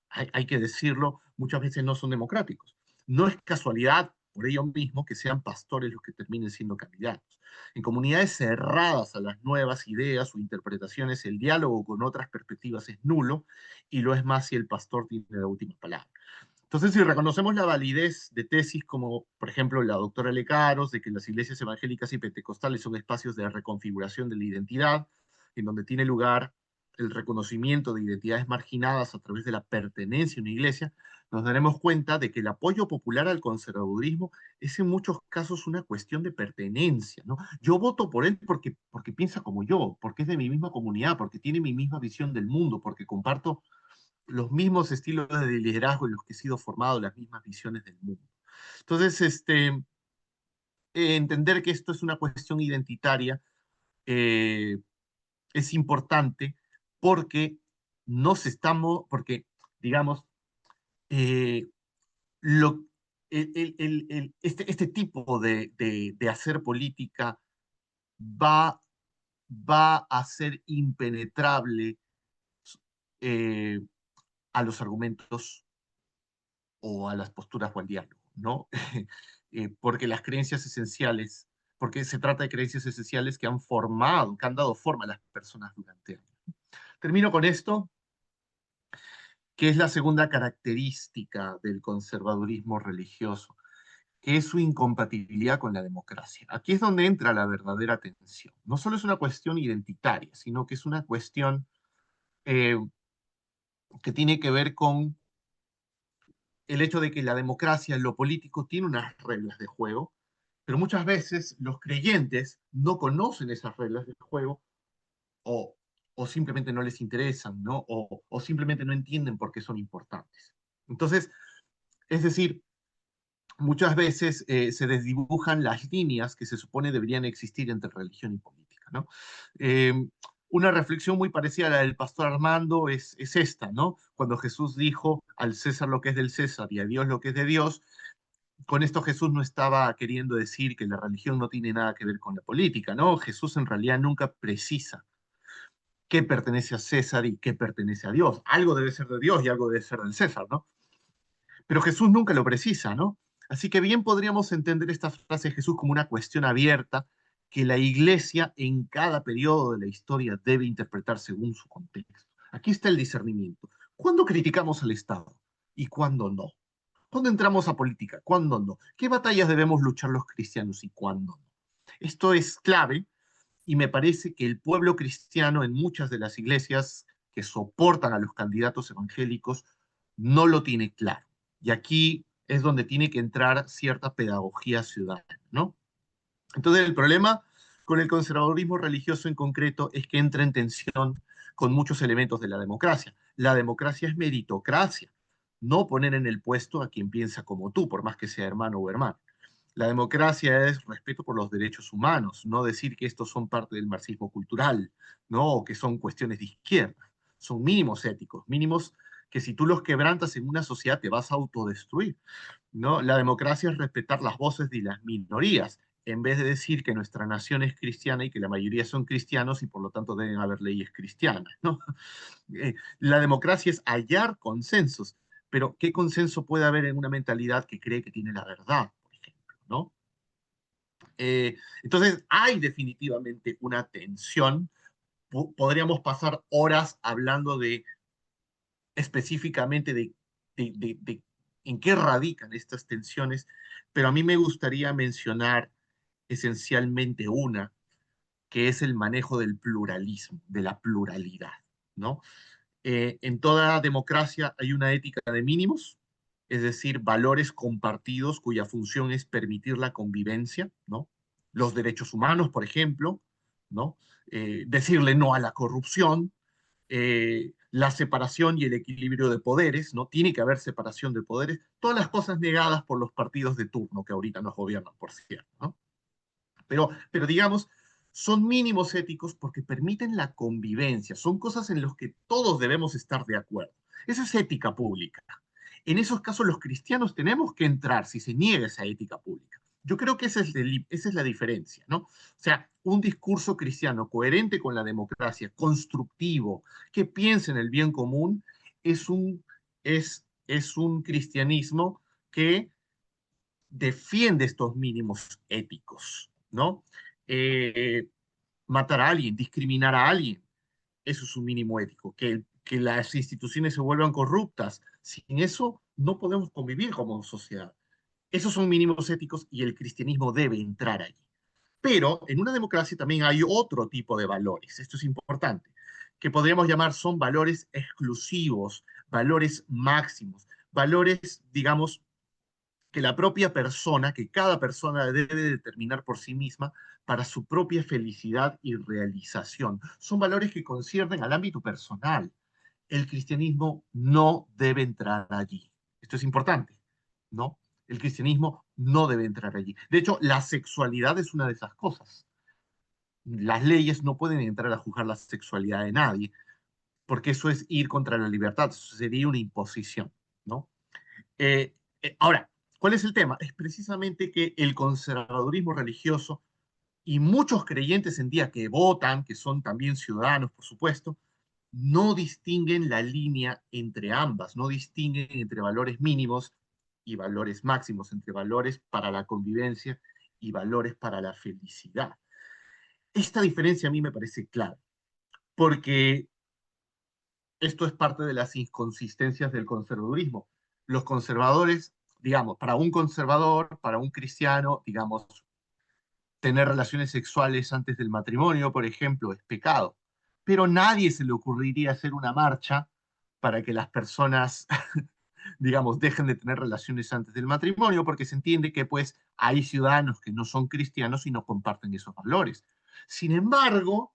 hay que decirlo, muchas veces no son democráticos. No es casualidad, por ello mismo, que sean pastores los que terminen siendo candidatos. En comunidades cerradas a las nuevas ideas o interpretaciones, el diálogo con otras perspectivas es nulo y lo es más si el pastor tiene la última palabra. Entonces, si reconocemos la validez de tesis como, por ejemplo, la doctora Lecaros, de que las iglesias evangélicas y pentecostales son espacios de reconfiguración de la identidad, en donde tiene lugar el reconocimiento de identidades marginadas a través de la pertenencia a una iglesia, nos daremos cuenta de que el apoyo popular al conservadurismo es en muchos casos una cuestión de pertenencia, ¿no? Yo voto por él porque piensa como yo, porque es de mi misma comunidad, porque tiene mi misma visión del mundo, porque comparto los mismos estilos de liderazgo en los que he sido formado, las mismas visiones del mundo. Entonces, entender que esto es una cuestión identitaria eh, es importante porque porque, digamos, eh, lo, este tipo de hacer política va va a ser impenetrable eh, a los argumentos o a las posturas o al diálogo, ¿no? Porque las creencias esenciales, porque se trata de creencias esenciales que han formado, que han dado forma a las personas durante años. Termino con esto, que es la segunda característica del conservadurismo religioso, que es su incompatibilidad con la democracia. Aquí es donde entra la verdadera tensión. No solo es una cuestión identitaria, sino que es una cuestión eh, que tiene que ver con el hecho de que la democracia en lo político tiene unas reglas de juego, pero muchas veces los creyentes no conocen esas reglas de juego o, o simplemente no les interesan, ¿no? O simplemente no entienden por qué son importantes. Entonces, es decir, muchas veces se desdibujan las líneas que se supone deberían existir entre religión y política, ¿no? Eh, una reflexión muy parecida a la del pastor Armando es esta, ¿no? Cuando Jesús dijo al César lo que es del César y a Dios lo que es de Dios, con esto Jesús no estaba queriendo decir que la religión no tiene nada que ver con la política, ¿no? Jesús en realidad nunca precisa qué pertenece a César y qué pertenece a Dios. Algo debe ser de Dios y algo debe ser del César, ¿no? Pero Jesús nunca lo precisa, ¿no? Así que bien podríamos entender esta frase de Jesús como una cuestión abierta que la iglesia en cada periodo de la historia debe interpretar según su contexto. Aquí está el discernimiento. ¿Cuándo criticamos al Estado y cuándo no? ¿Cuándo entramos a política? ¿Cuándo no? ¿Qué batallas debemos luchar los cristianos y cuándo no? Esto es clave y me parece que el pueblo cristiano en muchas de las iglesias que soportan a los candidatos evangélicos no lo tiene claro. Y aquí es donde tiene que entrar cierta pedagogía ciudadana, ¿no? Entonces el problema con el conservadurismo religioso en concreto es que entra en tensión con muchos elementos de la democracia. La democracia es meritocracia, no poner en el puesto a quien piensa como tú, por más que sea hermano o hermana. La democracia es respeto por los derechos humanos, no decir que estos son parte del marxismo cultural, ¿no? O que son cuestiones de izquierda. Son mínimos éticos, mínimos que si tú los quebrantas en una sociedad te vas a autodestruir, ¿no? La democracia es respetar las voces de las minorías, en vez de decir que nuestra nación es cristiana y que la mayoría son cristianos y por lo tanto deben haber leyes cristianas, ¿no? La democracia es hallar consensos, pero ¿qué consenso puede haber en una mentalidad que cree que tiene la verdad, por ejemplo, ¿no? Entonces, hay definitivamente una tensión. Podríamos pasar horas hablando de específicamente de en qué radican estas tensiones, pero a mí me gustaría mencionar esencialmente una, que es el manejo del pluralismo, de la pluralidad, ¿no? En toda democracia hay una ética de mínimos, es decir, valores compartidos cuya función es permitir la convivencia, ¿no? Los derechos humanos, por ejemplo, ¿no? Decirle no a la corrupción, la separación y el equilibrio de poderes, ¿no? Tiene que haber separación de poderes, todas las cosas negadas por los partidos de turno que ahorita nos gobiernan, por cierto, ¿no? Pero digamos, son mínimos éticos porque permiten la convivencia, son cosas en las que todos debemos estar de acuerdo. Esa es ética pública. En esos casos los cristianos tenemos que entrar si se niega esa ética pública. Yo creo que esa es la diferencia, ¿no? O sea, un discurso cristiano coherente con la democracia, constructivo, que piense en el bien común, es un cristianismo que defiende estos mínimos éticos, ¿no? Eh, matar a alguien, discriminar a alguien, eso es un mínimo ético. Que las instituciones se vuelvan corruptas, sin eso no podemos convivir como sociedad. Esos son mínimos éticos y el cristianismo debe entrar allí. Pero en una democracia también hay otro tipo de valores, esto es importante, que podríamos llamar son valores exclusivos, valores máximos, valores, digamos, que la propia persona, que cada persona debe determinar por sí misma para su propia felicidad y realización. Son valores que conciernen al ámbito personal. El cristianismo no debe entrar allí. Esto es importante, ¿no? El cristianismo no debe entrar allí. De hecho, la sexualidad es una de esas cosas. Las leyes no pueden entrar a juzgar la sexualidad de nadie, porque eso es ir contra la libertad, eso sería una imposición, ¿no? Ahora, ¿cuál es el tema? Es precisamente que el conservadurismo religioso y muchos creyentes en día que votan, que son también ciudadanos, por supuesto, no distinguen la línea entre ambas, no distinguen entre valores mínimos y valores máximos, entre valores para la convivencia y valores para la felicidad. Esta diferencia a mí me parece clara, porque esto es parte de las inconsistencias del conservadurismo. Los conservadores, digamos, para un conservador, para un cristiano, digamos, tener relaciones sexuales antes del matrimonio, por ejemplo, es pecado. Pero nadie se le ocurriría hacer una marcha para que las personas, digamos, dejen de tener relaciones antes del matrimonio, porque se entiende que pues hay ciudadanos que no son cristianos y no comparten esos valores. Sin embargo,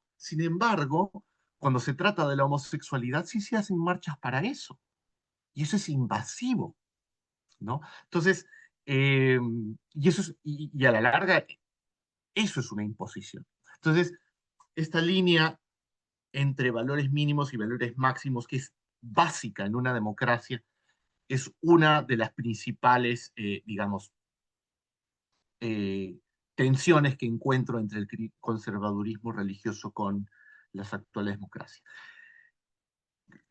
cuando se trata de la homosexualidad, sí se hacen marchas para eso. Y eso es invasivo, ¿no? Entonces, y a la larga, eso es una imposición. Entonces, esta línea entre valores mínimos y valores máximos, que es básica en una democracia, es una de las principales, digamos, eh, tensiones que encuentro entre el conservadurismo religioso con las actuales democracias.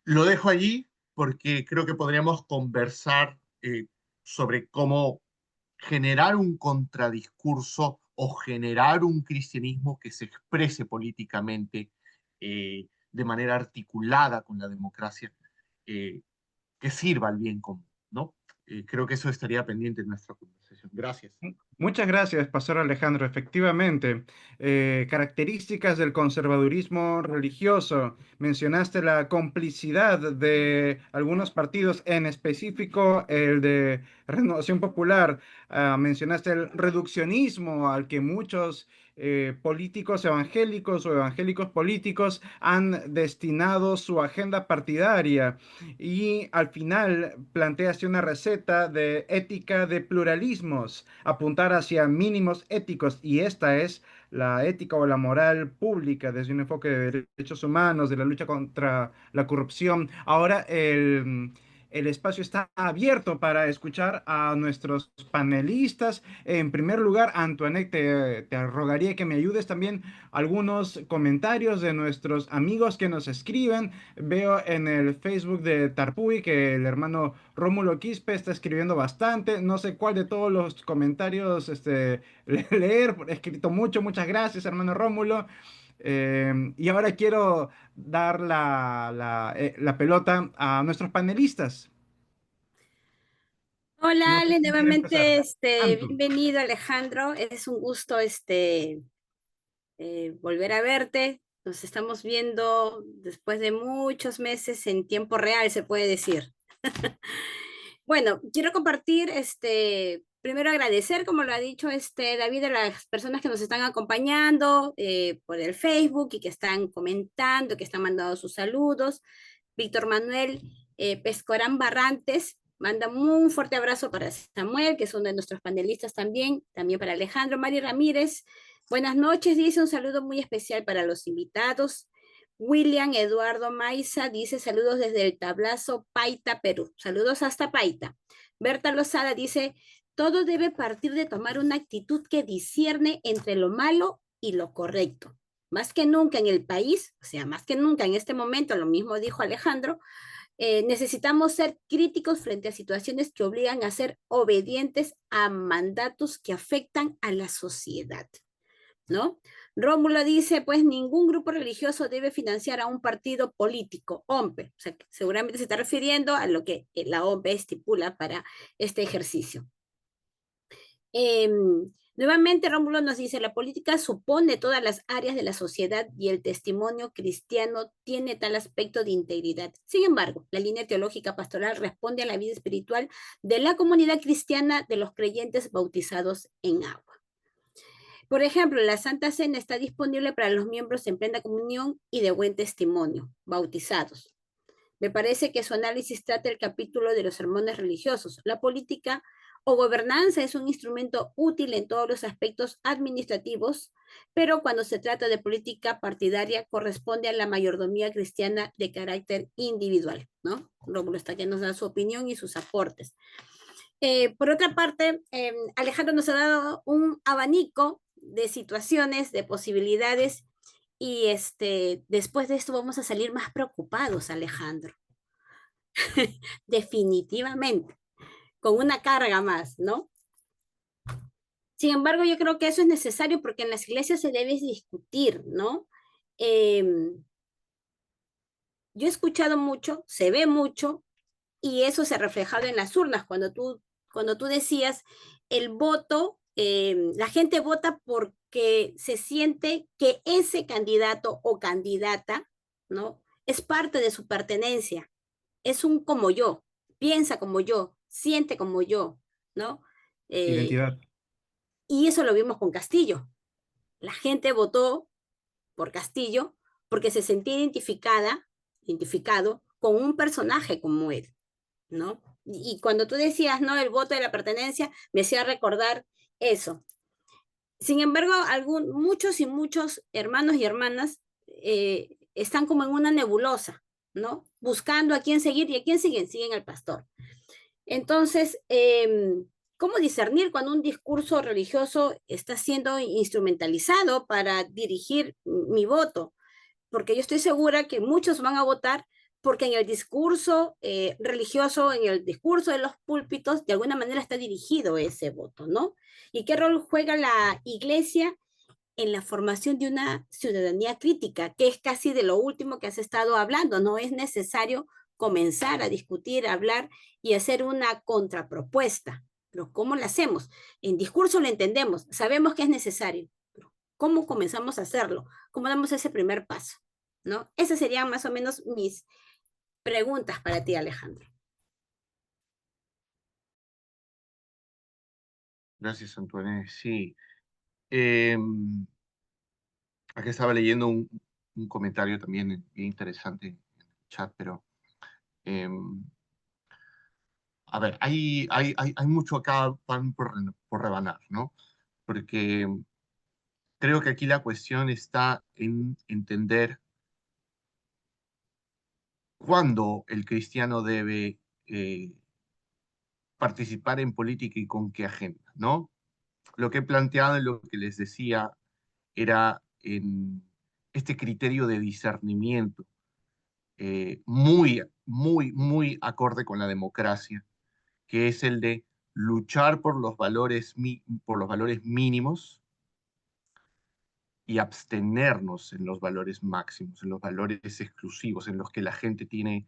Lo dejo allí porque creo que podríamos conversar sobre cómo generar un contradiscurso o generar un cristianismo que se exprese políticamente de manera articulada con la democracia, eh, que sirva al bien común, ¿no? Creo que eso estaría pendiente en nuestra conversación. Gracias. Muchas gracias, Pastor Alejandro. Efectivamente, características del conservadurismo religioso. Mencionaste la complicidad de algunos partidos, en específico el de Renovación Popular. Mencionaste el reduccionismo al que muchos políticos evangélicos o evangélicos políticos han destinado su agenda partidaria. Y al final planteaste una receta de ética de pluralismos, apuntar hacia mínimos éticos, y esta es la ética o la moral pública desde un enfoque de derechos humanos, de la lucha contra la corrupción. Ahora el espacio está abierto para escuchar a nuestros panelistas. En primer lugar, Antoinette, te rogaría que me ayudes también algunos comentarios de nuestros amigos que nos escriben. Veo en el Facebook de Tarpuy que el hermano Rómulo Quispe está escribiendo bastante. No sé cuál de todos los comentarios leer, he escrito mucho. Muchas gracias, hermano Rómulo. Y ahora quiero dar la pelota a nuestros panelistas. Hola, No sé Ale, quién quiere empezar. nuevamente, Anto. bienvenido Alejandro. Es un gusto, volver a verte. Nos estamos viendo después de muchos meses en tiempo real, se puede decir. Bueno, quiero compartir, primero agradecer, como lo ha dicho David, a las personas que nos están acompañando por el Facebook y que están comentando, que están mandando sus saludos. Víctor Manuel Pescorán Barrantes manda un fuerte abrazo para Samuel, que es uno de nuestros panelistas también, también para Alejandro. Mari Ramírez, buenas noches, dice un saludo muy especial para los invitados. William Eduardo Maiza dice saludos desde el Tablazo, Paita, Perú. Saludos hasta Paita. Berta Lozada dice, todo debe partir de tomar una actitud que discierne entre lo malo y lo correcto. Más que nunca en el país, o sea, más que nunca en este momento, lo mismo dijo Alejandro, necesitamos ser críticos frente a situaciones que obligan a ser obedientes a mandatos que afectan a la sociedad, ¿no? Rómulo dice, pues ningún grupo religioso debe financiar a un partido político, OMPE, o sea, seguramente se está refiriendo a lo que la OMPE estipula para este ejercicio. Nuevamente, Rómulo nos dice, la política supone todas las áreas de la sociedad y el testimonio cristiano tiene tal aspecto de integridad. Sin embargo, la línea teológica pastoral responde a la vida espiritual de la comunidad cristiana de los creyentes bautizados en agua. Por ejemplo, la Santa Cena está disponible para los miembros en plena comunión y de buen testimonio, bautizados. Me parece que su análisis trata el capítulo de los sermones religiosos. La política o gobernanza es un instrumento útil en todos los aspectos administrativos, pero cuando se trata de política partidaria corresponde a la mayordomía cristiana de carácter individual, ¿no? Rómulo está que nos da su opinión y sus aportes. Por otra parte, Alejandro nos ha dado un abanico de situaciones, de posibilidades, y después de esto vamos a salir más preocupados, Alejandro, definitivamente, con una carga más, ¿no? Sin embargo, yo creo que eso es necesario porque en las iglesias se debe discutir, ¿no? Em, yo he escuchado mucho, se ve mucho, y eso se ha reflejado en las urnas, cuando tú decías el voto, la gente vota porque se siente que ese candidato o candidata, ¿no? Es parte de su pertenencia, es un como yo, piensa como yo, siente como yo, ¿no? Eh, Identidad. y eso lo vimos con Castillo. La gente votó por Castillo porque se sentía identificado con un personaje como él, ¿no? Y cuando tú decías, ¿no? El voto de la pertenencia, me hacía recordar eso. Sin embargo, muchos y muchos hermanos y hermanas están como en una nebulosa, ¿no? Buscando a quién seguir y a quién siguen, siguen al pastor. Entonces, ¿cómo discernir cuando un discurso religioso está siendo instrumentalizado para dirigir mi voto? Porque yo estoy segura que muchos van a votar porque en el discurso religioso, en el discurso de los púlpitos, de alguna manera está dirigido ese voto, ¿no? ¿Y qué rol juega la iglesia en la formación de una ciudadanía crítica, que es casi de lo último que has estado hablando? No es necesario comenzar a discutir, a hablar y hacer una contrapropuesta. Pero ¿cómo lo hacemos? En discurso lo entendemos, sabemos que es necesario, pero ¿cómo comenzamos a hacerlo? ¿Cómo damos ese primer paso? ¿No? Esas serían más o menos mis preguntas para ti, Alejandro. Gracias, Antoine. Sí. Em, Aquí estaba leyendo un comentario también bien interesante en el chat, pero em, a ver, hay mucho acá pan por rebanar, ¿no? Porque creo que aquí la cuestión está en entender cuándo el cristiano debe participar en política y con qué agenda, ¿no? Lo que he planteado en lo que les decía era en este criterio de discernimiento muy acorde con la democracia, que es el de luchar por los valores mínimos y abstenernos en los valores máximos, en los valores exclusivos, en los que la gente tiene,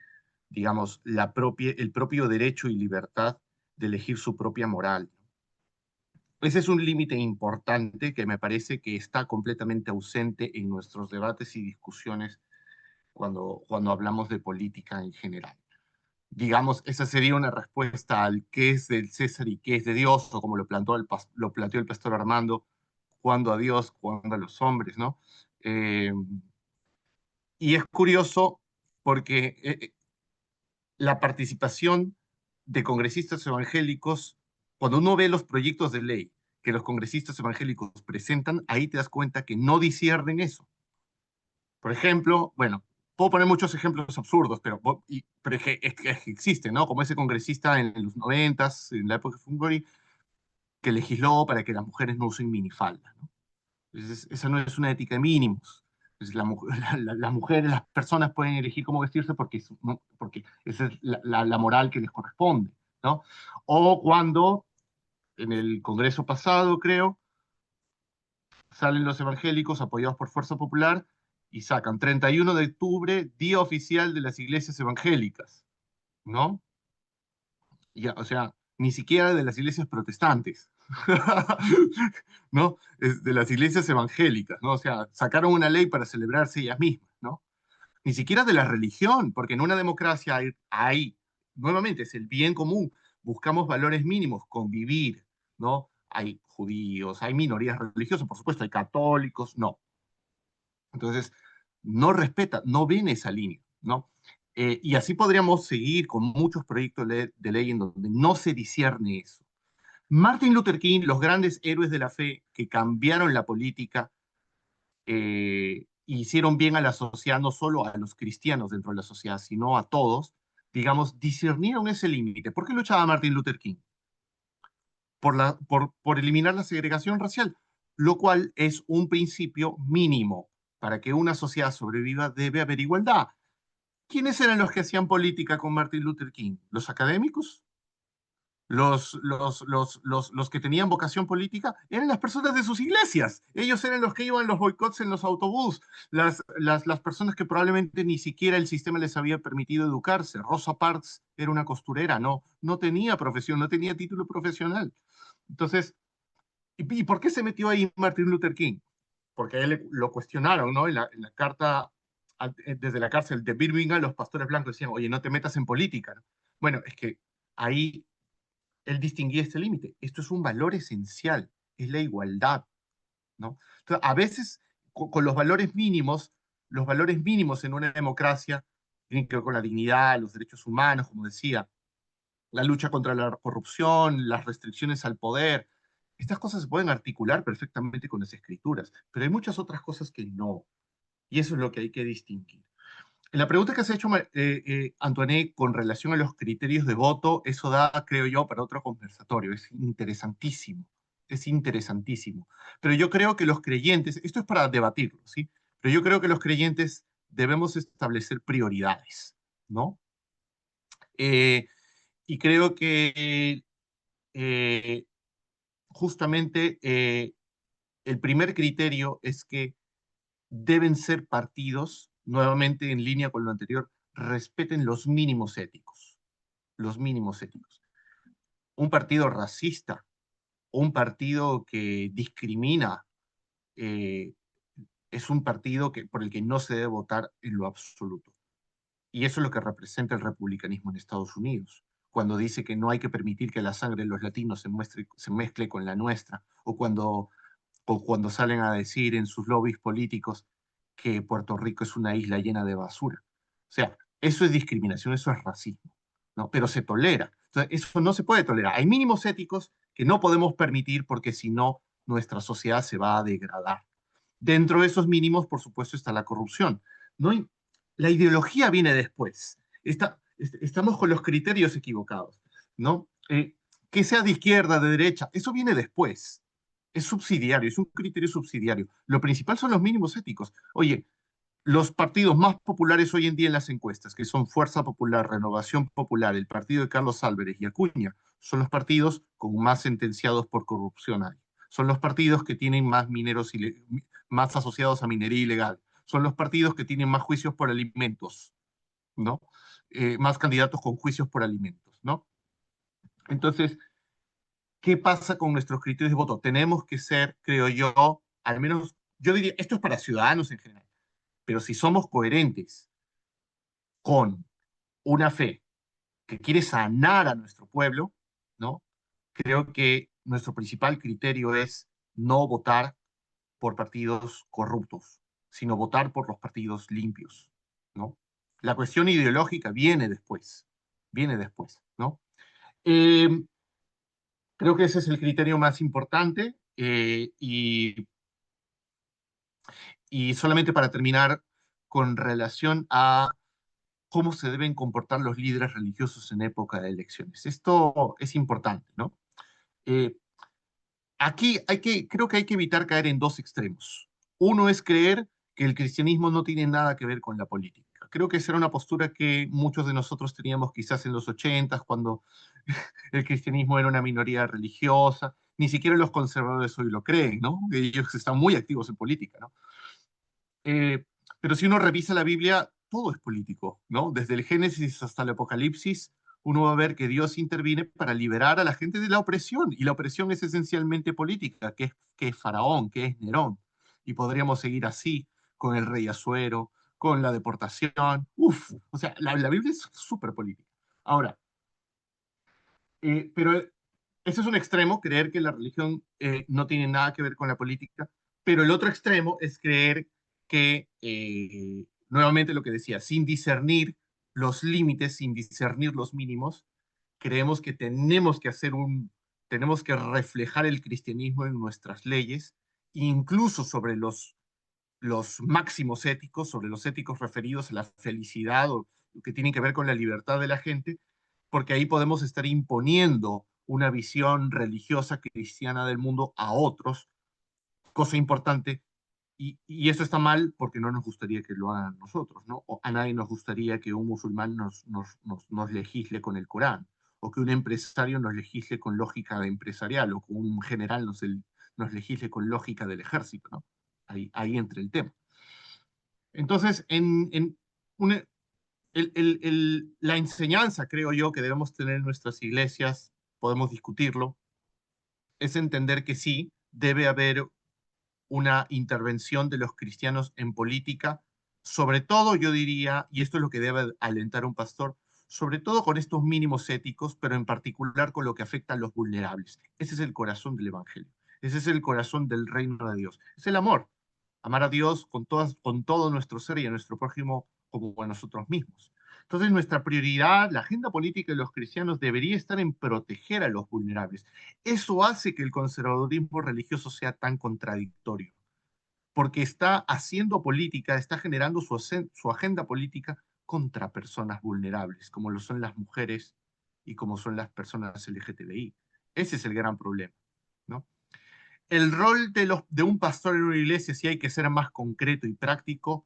digamos, el propio derecho y libertad de elegir su propia moral. Ese es un límite importante que me parece que está completamente ausente en nuestros debates y discusiones cuando hablamos de política en general. Digamos, esa sería una respuesta al qué es del César y qué es de Dios, o como lo planteó el pastor Armando, cuándo a Dios, cuándo a los hombres, ¿no? Eh, y es curioso porque la participación de congresistas evangélicos, cuando uno ve los proyectos de ley que los congresistas evangélicos presentan, ahí te das cuenta que no disciernen eso. Por ejemplo, bueno, puedo poner muchos ejemplos absurdos, pero es que existen, ¿no? Como ese congresista en los 90, en la época de Fungori, que legisló para que las mujeres no usen minifalda, ¿no? Entonces, esa no es una ética de mínimos. Entonces, las mujeres, las personas pueden elegir cómo vestirse ¿no? Porque esa es la moral que les corresponde, ¿no? O cuando, en el Congreso pasado, creo, salen los evangélicos apoyados por Fuerza Popular y sacan 31 de octubre, Día Oficial de las Iglesias Evangélicas, ¿no? Ya, o sea, ni siquiera de las iglesias protestantes, ¿no? Es de las iglesias evangélicas, ¿no? O sea, sacaron una ley para celebrarse ellas mismas, ¿no? Ni siquiera de la religión, porque en una democracia nuevamente, es el bien común, buscamos valores mínimos, convivir, ¿no? Hay judíos, hay minorías religiosas, por supuesto, hay católicos, no. Entonces, no respeta, no ven esa línea, ¿no? Y así podríamos seguir con muchos proyectos de ley en donde no se discierne eso. Martin Luther King, los grandes héroes de la fe que cambiaron la política, hicieron bien a la sociedad, no solo a los cristianos dentro de la sociedad, sino a todos, digamos, discernieron ese límite. ¿Por qué luchaba Martin Luther King? Por eliminar la segregación racial. lo cual es un principio mínimo. Para que una sociedad sobreviva debe haber igualdad. ¿Quiénes eran los que hacían política con Martin Luther King? ¿Los académicos? Los que tenían vocación política eran las personas de sus iglesias. Ellos eran los que iban los boicots en los autobús, las personas que probablemente ni siquiera el sistema les había permitido educarse. Rosa Parks era una costurera, no tenía profesión, no tenía título profesional. Entonces, ¿y por qué se metió ahí Martin Luther King? Porque a él lo cuestionaron, ¿no? En la carta, desde la cárcel de Birmingham, los pastores blancos decían, oye, no te metas en política, ¿no? Bueno, es que ahí él distinguía este límite. Esto es un valor esencial, es la igualdad, ¿no? Entonces, a veces, con los valores mínimos en una democracia tienen que ver con la dignidad, los derechos humanos, como decía, la lucha contra la corrupción, las restricciones al poder. Estas cosas se pueden articular perfectamente con las escrituras, pero hay muchas otras cosas que no, y eso es lo que hay que distinguir. La pregunta que se ha hecho Antoine con relación a los criterios de voto, eso da, creo yo, para otro conversatorio. Es interesantísimo, es interesantísimo. Pero yo creo que los creyentes, esto es para debatirlo, ¿sí? Pero yo creo que los creyentes debemos establecer prioridades, ¿no? Eh, y creo que eh, justamente el primer criterio es que deben ser partidos, nuevamente en línea con lo anterior, respeten los mínimos éticos, los mínimos éticos. Un partido racista, un partido que discrimina, eh, es un partido por el que no se debe votar en lo absoluto. Y eso es lo que representa el republicanismo en Estados Unidos, cuando dice que no hay que permitir que la sangre de los latinos se mezcle con la nuestra, o cuando salen a decir en sus lobbies políticos que Puerto Rico es una isla llena de basura. O sea, eso es discriminación, eso es racismo, ¿no? Pero se tolera. Entonces, eso no se puede tolerar. Hay mínimos éticos que no podemos permitir porque si no, nuestra sociedad se va a degradar. Dentro de esos mínimos, por supuesto, está la corrupción. No hay- la ideología viene después. Estamos con los criterios equivocados, ¿no? Que sea de izquierda, de derecha, eso viene después. Es subsidiario, es un criterio subsidiario. Lo principal son los mínimos éticos. Oye, los partidos más populares hoy en día en las encuestas, que son Fuerza Popular, Renovación Popular, el partido de Carlos Álvarez y Acuña, son los partidos con más sentenciados por corrupción hay. Son los partidos que tienen más mineros más asociados a minería ilegal. Son los partidos que tienen más juicios por alimentos, ¿no? Más candidatos con juicios por alimentos, ¿no? Entonces, ¿qué pasa con nuestros criterios de voto? Tenemos que ser, creo yo, al menos, yo diría, esto es para ciudadanos en general, pero si somos coherentes con una fe que quiere sanar a nuestro pueblo, ¿no? Creo que nuestro principal criterio es no votar por partidos corruptos, sino votar por los partidos limpios, ¿no? La cuestión ideológica viene después, ¿no? Eh, Creo que ese es el criterio más importante y solamente para terminar, con relación a cómo se deben comportar los líderes religiosos en época de elecciones. Esto es importante, ¿no? Eh, Aquí creo que hay que evitar caer en dos extremos. Uno es creer que el cristianismo no tiene nada que ver con la política. Creo que esa era una postura que muchos de nosotros teníamos quizás en los 80, cuando el cristianismo era una minoría religiosa. Ni siquiera los conservadores hoy lo creen, ¿no? Ellos están muy activos en política, ¿no? Eh, pero si uno revisa la Biblia, todo es político, ¿no? Desde el Génesis hasta el Apocalipsis, uno va a ver que Dios interviene para liberar a la gente de la opresión, y la opresión es esencialmente política, que es Faraón, que es Nerón, y podríamos seguir así con el rey Asuero, con la deportación, o sea, la Biblia es súper política. Ahora, pero ese es un extremo, creer que la religión no tiene nada que ver con la política, pero el otro extremo es creer que, nuevamente lo que decía, sin discernir los límites, sin discernir los mínimos, creemos que tenemos que reflejar el cristianismo en nuestras leyes, incluso sobre los máximos éticos, sobre los éticos referidos a la felicidad o que tienen que ver con la libertad de la gente, porque ahí podemos estar imponiendo una visión religiosa cristiana del mundo a otros, cosa importante, y eso está mal porque no nos gustaría que lo hagan nosotros, ¿no? O a nadie nos gustaría que un musulmán nos legisle con el Corán, o que un empresario nos legisle con lógica de empresarial, o que un general nos legisle con lógica del ejército, ¿no? Ahí entra el tema. Entonces, una- la enseñanza, creo yo, que debemos tener en nuestras iglesias, podemos discutirlo, es entender que sí, debe haber una intervención de los cristianos en política, sobre todo yo diría, y esto es lo que debe alentar un pastor, sobre todo con estos mínimos éticos, pero en particular con lo que afecta a los vulnerables. Ese es el corazón del Evangelio, ese es el corazón del reino de Dios, es el amor, amar a Dios con todo nuestro ser y a nuestro prójimo como a nosotros mismos. Entonces nuestra prioridad, la agenda política de los cristianos debería estar en proteger a los vulnerables. Eso hace que el conservadurismo religioso sea tan contradictorio, porque está haciendo política, está generando su agenda política contra personas vulnerables, como lo son las mujeres y como son las personas LGTBI. Ese es el gran problema, ¿no? El rol de un pastor en una iglesia, si hay que ser más concreto y práctico,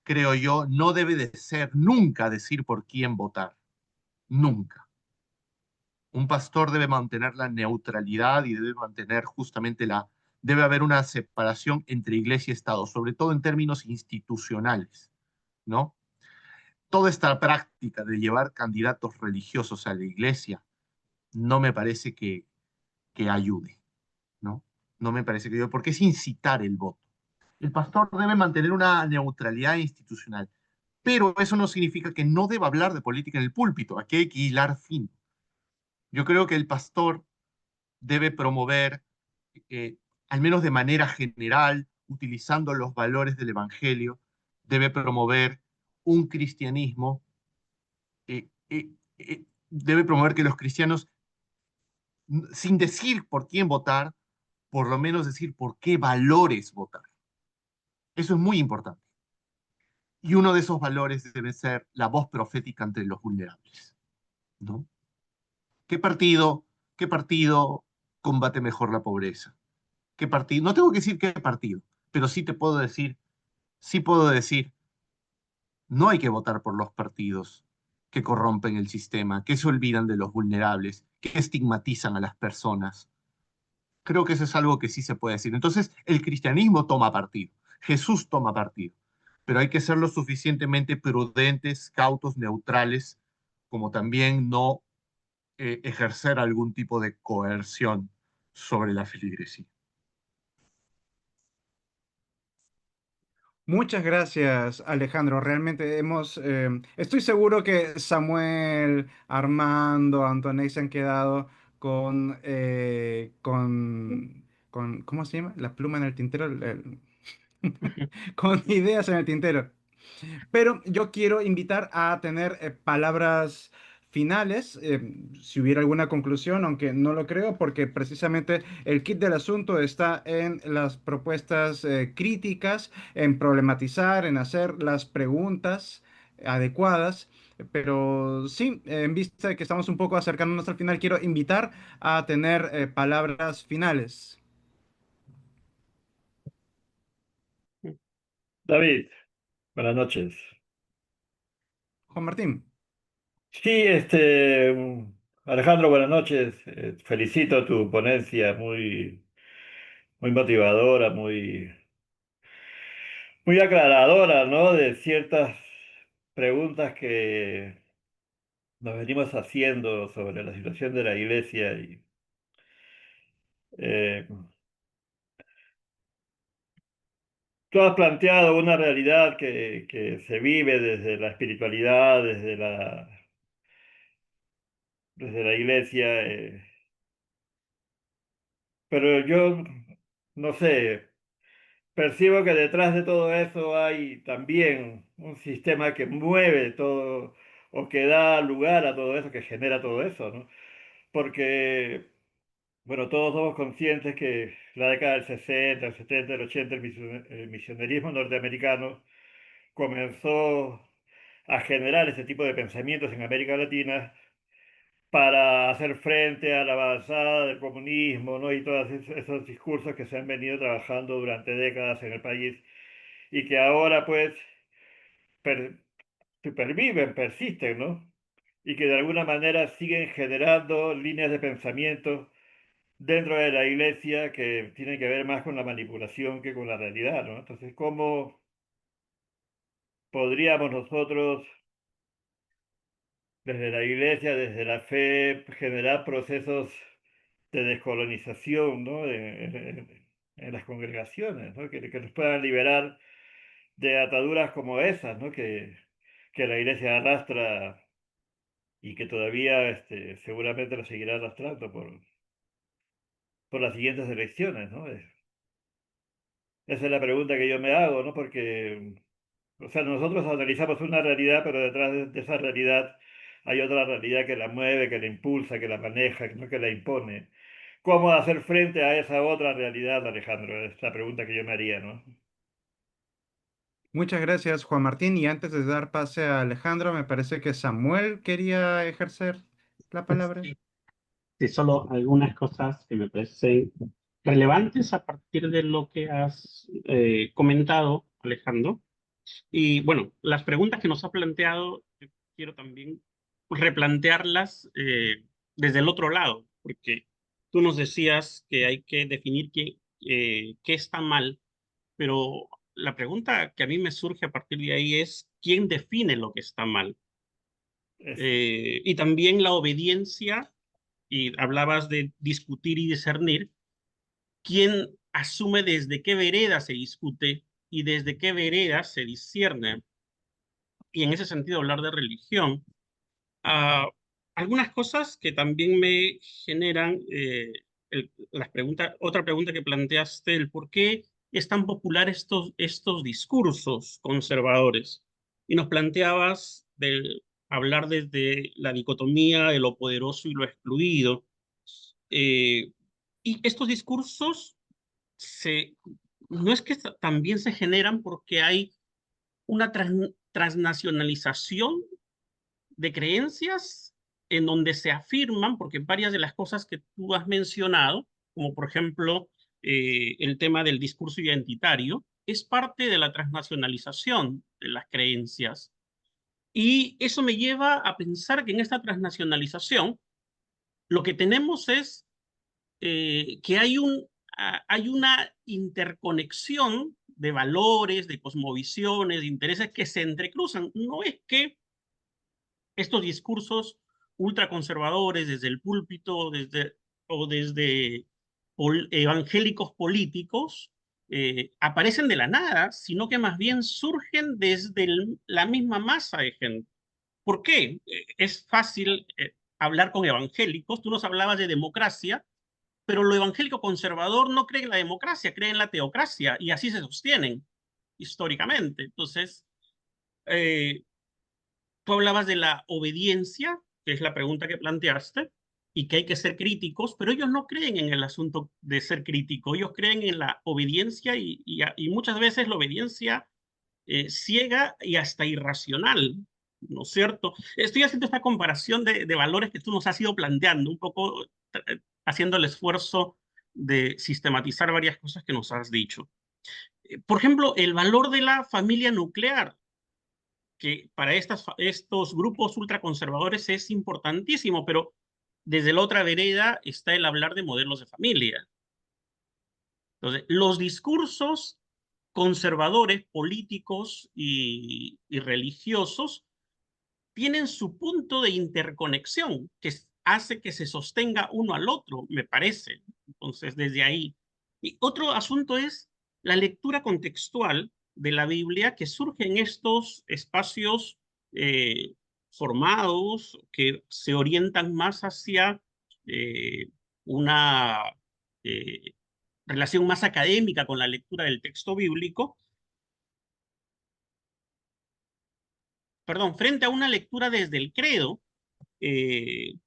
creo yo, no debe de ser nunca decir por quién votar, nunca. Un pastor debe mantener la neutralidad y debe mantener justamente debe haber una separación entre iglesia y Estado, sobre todo en términos institucionales, ¿no? Toda esta práctica de llevar candidatos religiosos a la iglesia no me parece que ayude, ¿no? No me parece que ayude, porque es incitar el voto. El pastor debe mantener una neutralidad institucional, pero eso no significa que no deba hablar de política en el púlpito. Aquí hay que hilar fino. Yo creo que el pastor debe promover, eh, al menos de manera general, utilizando los valores del Evangelio, debe promover un cristianismo, debe promover que los cristianos, sin decir por quién votar, por lo menos decir por qué valores votar. Eso es muy importante. Y uno de esos valores debe ser la voz profética ante los vulnerables, ¿no? qué partido combate mejor la pobreza? ¿Qué partido? No tengo que decir qué partido, pero sí puedo decir, no hay que votar por los partidos que corrompen el sistema, que se olvidan de los vulnerables, que estigmatizan a las personas. Creo que eso es algo que sí se puede decir. Entonces, el cristianismo toma partido, Jesús toma partido, pero hay que ser lo suficientemente prudentes, cautos, neutrales, como también no ejercer algún tipo de coerción sobre la feligresía. Muchas gracias, Alejandro. Realmente estoy seguro que Samuel, Armando, Antonio se han quedado con, ¿cómo se llama? La pluma en el tintero, con ideas en el tintero. Pero yo quiero invitar a tener palabras finales, si hubiera alguna conclusión, aunque no lo creo, porque precisamente el kit del asunto está en las propuestas críticas, en problematizar, en hacer las preguntas adecuadas. Pero sí, en vista de que estamos un poco acercándonos al final, quiero invitar a tener palabras finales. David, buenas noches. Juan Martín. Sí, Alejandro, buenas noches. Felicito tu ponencia, muy motivadora, muy aclaradora, ¿no? De ciertas preguntas que nos venimos haciendo sobre la situación de la iglesia. Eh, Tú has planteado una realidad que se vive desde la espiritualidad, desde la iglesia. Pero yo, no sé, percibo que detrás de todo eso hay también un sistema que mueve todo o que da lugar a todo eso, que genera todo eso, ¿no? Porque, bueno, todos somos conscientes que la década del 60, el 70, el 80, el misionerismo norteamericano comenzó a generar ese tipo de pensamientos en América Latina para hacer frente a la avanzada del comunismo, ¿no? Y todos esos discursos que se han venido trabajando durante décadas en el país y que ahora pues per- perviven, persisten, ¿no? Y que de alguna manera siguen generando líneas de pensamiento dentro de la iglesia que tienen que ver más con la manipulación que con la realidad, ¿no? Entonces, ¿cómo podríamos nosotros, desde la iglesia, desde la fe, generar procesos de descolonización, ¿no? En las congregaciones, ¿no? Que nos puedan liberar de ataduras como esas, ¿no? Que la iglesia arrastra y que todavía seguramente lo seguirá arrastrando por las siguientes elecciones, ¿no? Esa es la pregunta que yo me hago, ¿no? Porque, o sea, nosotros analizamos una realidad, pero detrás de esa realidad hay otra realidad que la mueve, que la impulsa, que la maneja, ¿no? Que la impone. ¿Cómo hacer frente a esa otra realidad, Alejandro? Es la pregunta que yo me haría, ¿no? Muchas gracias, Juan Martín. Y antes de dar pase a Alejandro, me parece que Samuel quería ejercer la palabra. Sí, sí, solo algunas cosas que me parecen relevantes a partir de lo que has comentado, Alejandro. Y bueno, las preguntas que nos ha planteado, yo quiero también replantearlas desde el otro lado, porque tú nos decías que hay que definir qué está mal, pero la pregunta que a mí me surge a partir de ahí es, ¿quién define lo que está mal? Eso. Y también la obediencia, y hablabas de discutir y discernir, ¿quién asume desde qué vereda se discute y desde qué vereda se discierne? Y en ese sentido hablar de religión. Ah, algunas cosas que también me generan las preguntas, otra pregunta que planteaste, el por qué es tan popular estos discursos conservadores. Y nos planteabas hablar desde la dicotomía de lo poderoso y lo excluido. Eh, y estos discursos se, no es que también se generan porque hay una transnacionalización de creencias en donde se afirman, porque varias de las cosas que tú has mencionado, como por ejemplo el tema del discurso identitario, es parte de la transnacionalización de las creencias. Y eso me lleva a pensar que en esta transnacionalización lo que tenemos es que hay una interconexión de valores, de cosmovisiones, de intereses que se entrecruzan. No es que estos discursos ultraconservadores desde el púlpito o desde evangélicos políticos aparecen de la nada, sino que más bien surgen desde la misma masa de gente. ¿Por qué? Es fácil hablar con evangélicos. Tú nos hablabas de democracia, pero lo evangélico conservador no cree en la democracia, cree en la teocracia, y así se sostienen históricamente. Entonces, eh, tú hablabas de la obediencia, que es la pregunta que planteaste, y que hay que ser críticos, pero ellos no creen en el asunto de ser crítico, ellos creen en la obediencia y muchas veces la obediencia ciega y hasta irracional, ¿no es cierto? Estoy haciendo esta comparación de valores que tú nos has ido planteando, un poco haciendo el esfuerzo de sistematizar varias cosas que nos has dicho. Por ejemplo, el valor de la familia nuclear, que para estos grupos ultraconservadores es importantísimo, pero desde la otra vereda está el hablar de modelos de familia. Entonces, los discursos conservadores, políticos y religiosos tienen su punto de interconexión que hace que se sostenga uno al otro, me parece. Entonces, desde ahí. Y otro asunto es la lectura contextual de la Biblia que surge en estos espacios eh, formados que se orientan más hacia eh, una eh, relación más académica con la lectura del texto bíblico, perdón, frente a una lectura desde el credo,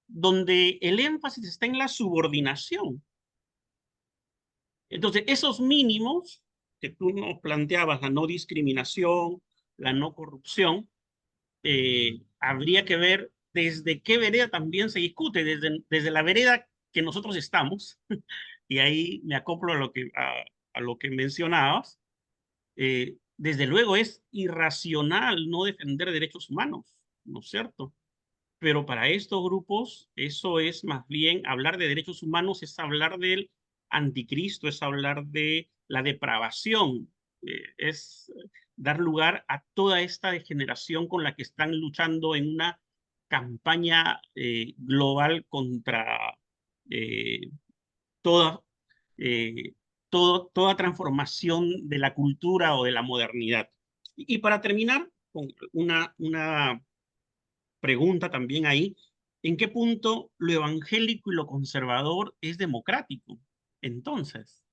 donde el énfasis está en la subordinación. Entonces, esos mínimos que tú nos planteabas, la no discriminación, la no corrupción, habría que ver desde qué vereda también se discute, desde la vereda que nosotros estamos, y ahí me acoplo a lo que mencionabas. Desde luego es irracional no defender derechos humanos, ¿no es cierto? Pero para estos grupos eso es más bien hablar de derechos humanos, es hablar del anticristo, es hablar de la depravación, es dar lugar a toda esta degeneración con la que están luchando en una campaña global contra eh, toda, eh, toda transformación de la cultura o de la modernidad. Y para terminar, con una pregunta también ahí, ¿en qué punto lo evangélico y lo conservador es democrático? Entonces,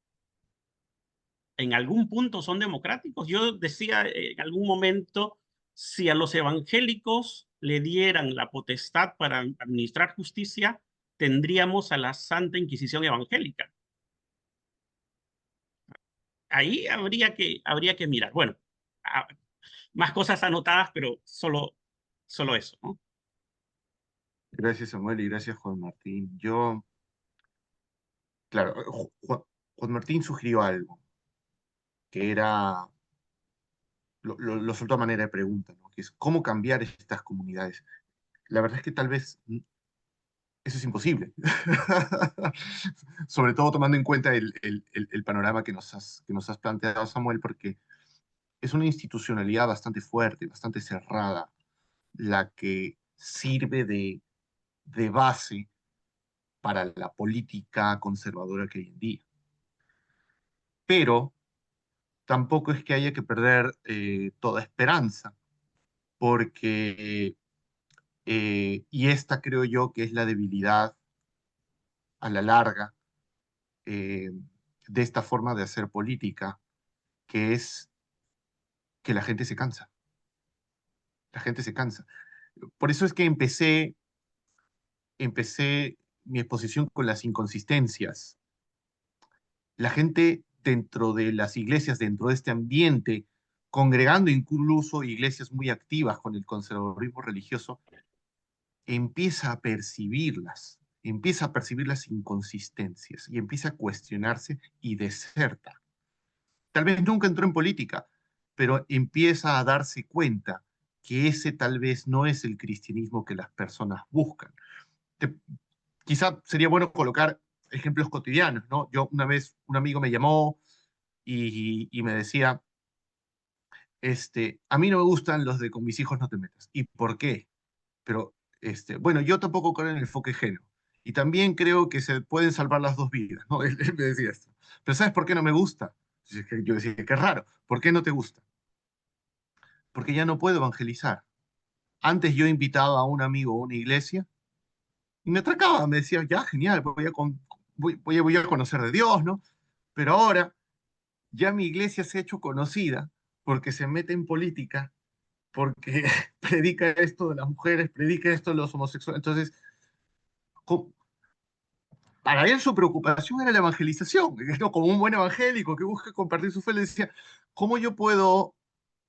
¿en algún punto son democráticos? Yo decía en algún momento, si a los evangélicos le dieran la potestad para administrar justicia, tendríamos a la Santa Inquisición evangélica. Ahí habría que mirar. Bueno, más cosas anotadas, pero solo eso, ¿no? Gracias, Samuel, y gracias, Juan Martín. Yo, claro, Juan Martín sugirió algo, que era, lo soltó a manera de pregunta, ¿no? Que es cómo cambiar estas comunidades. La verdad es que tal vez eso es imposible. Sobre todo tomando en cuenta el panorama que nos has planteado, Samuel, porque es una institucionalidad bastante fuerte, bastante cerrada, la que sirve de base para la política conservadora que hay en día. Pero tampoco es que haya que perder toda esperanza, porque, y esta creo yo que es la debilidad a la larga eh, de esta forma de hacer política, que es que la gente se cansa. La gente se cansa. Por eso es que empecé mi exposición con las inconsistencias. La gente dentro de las iglesias, dentro de este ambiente, congregando incluso iglesias muy activas con el conservadurismo religioso, empieza a percibir las inconsistencias y empieza a cuestionarse y deserta. Tal vez nunca entró en política, pero empieza a darse cuenta que ese tal vez no es el cristianismo que las personas buscan. Te- Quizá sería bueno colocar ejemplos cotidianos, ¿no? Yo una vez un amigo me llamó y me decía, a mí no me gustan los de con mis hijos no te metas. ¿Y por qué? Pero, bueno, yo tampoco creo en el enfoque género. Y también creo que se pueden salvar las dos vidas, ¿no? Él me decía esto. Pero ¿sabes por qué no me gusta? Yo decía, qué raro. ¿Por qué no te gusta? Porque ya no puedo evangelizar. Antes yo invitaba a un amigo a una iglesia y me atracaba, me decía, ya, genial, voy a conocer de Dios, ¿no? Pero ahora ya mi iglesia se ha hecho conocida porque se mete en política, porque predica esto de las mujeres, predica esto de los homosexuales. Entonces, co- para él su preocupación era la evangelización, ¿no? Como un buen evangélico que busca compartir su fe, le decía, ¿cómo yo puedo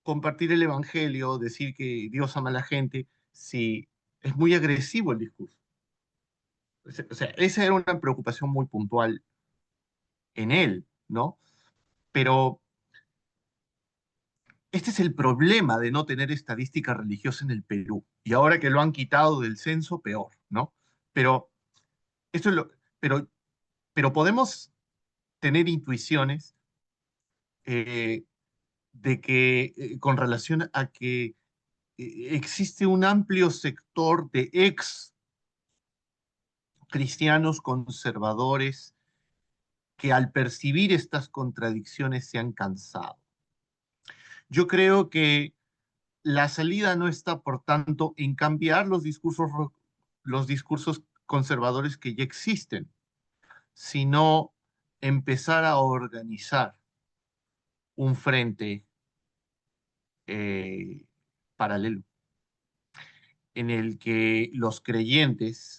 compartir el evangelio, decir que Dios ama a la gente, si es muy agresivo el discurso? O sea, esa era una preocupación muy puntual en él, ¿no? Pero este es el problema de no tener estadística religiosa en el Perú. Y ahora que lo han quitado del censo, peor, ¿no? Pero esto es lo, pero, pero podemos tener intuiciones eh, de que, con relación a que existe un amplio sector de ex cristianos conservadores que al percibir estas contradicciones se han cansado. Yo creo que la salida no está, por tanto, en cambiar los discursos conservadores que ya existen, sino empezar a organizar un frente eh, paralelo en el que los creyentes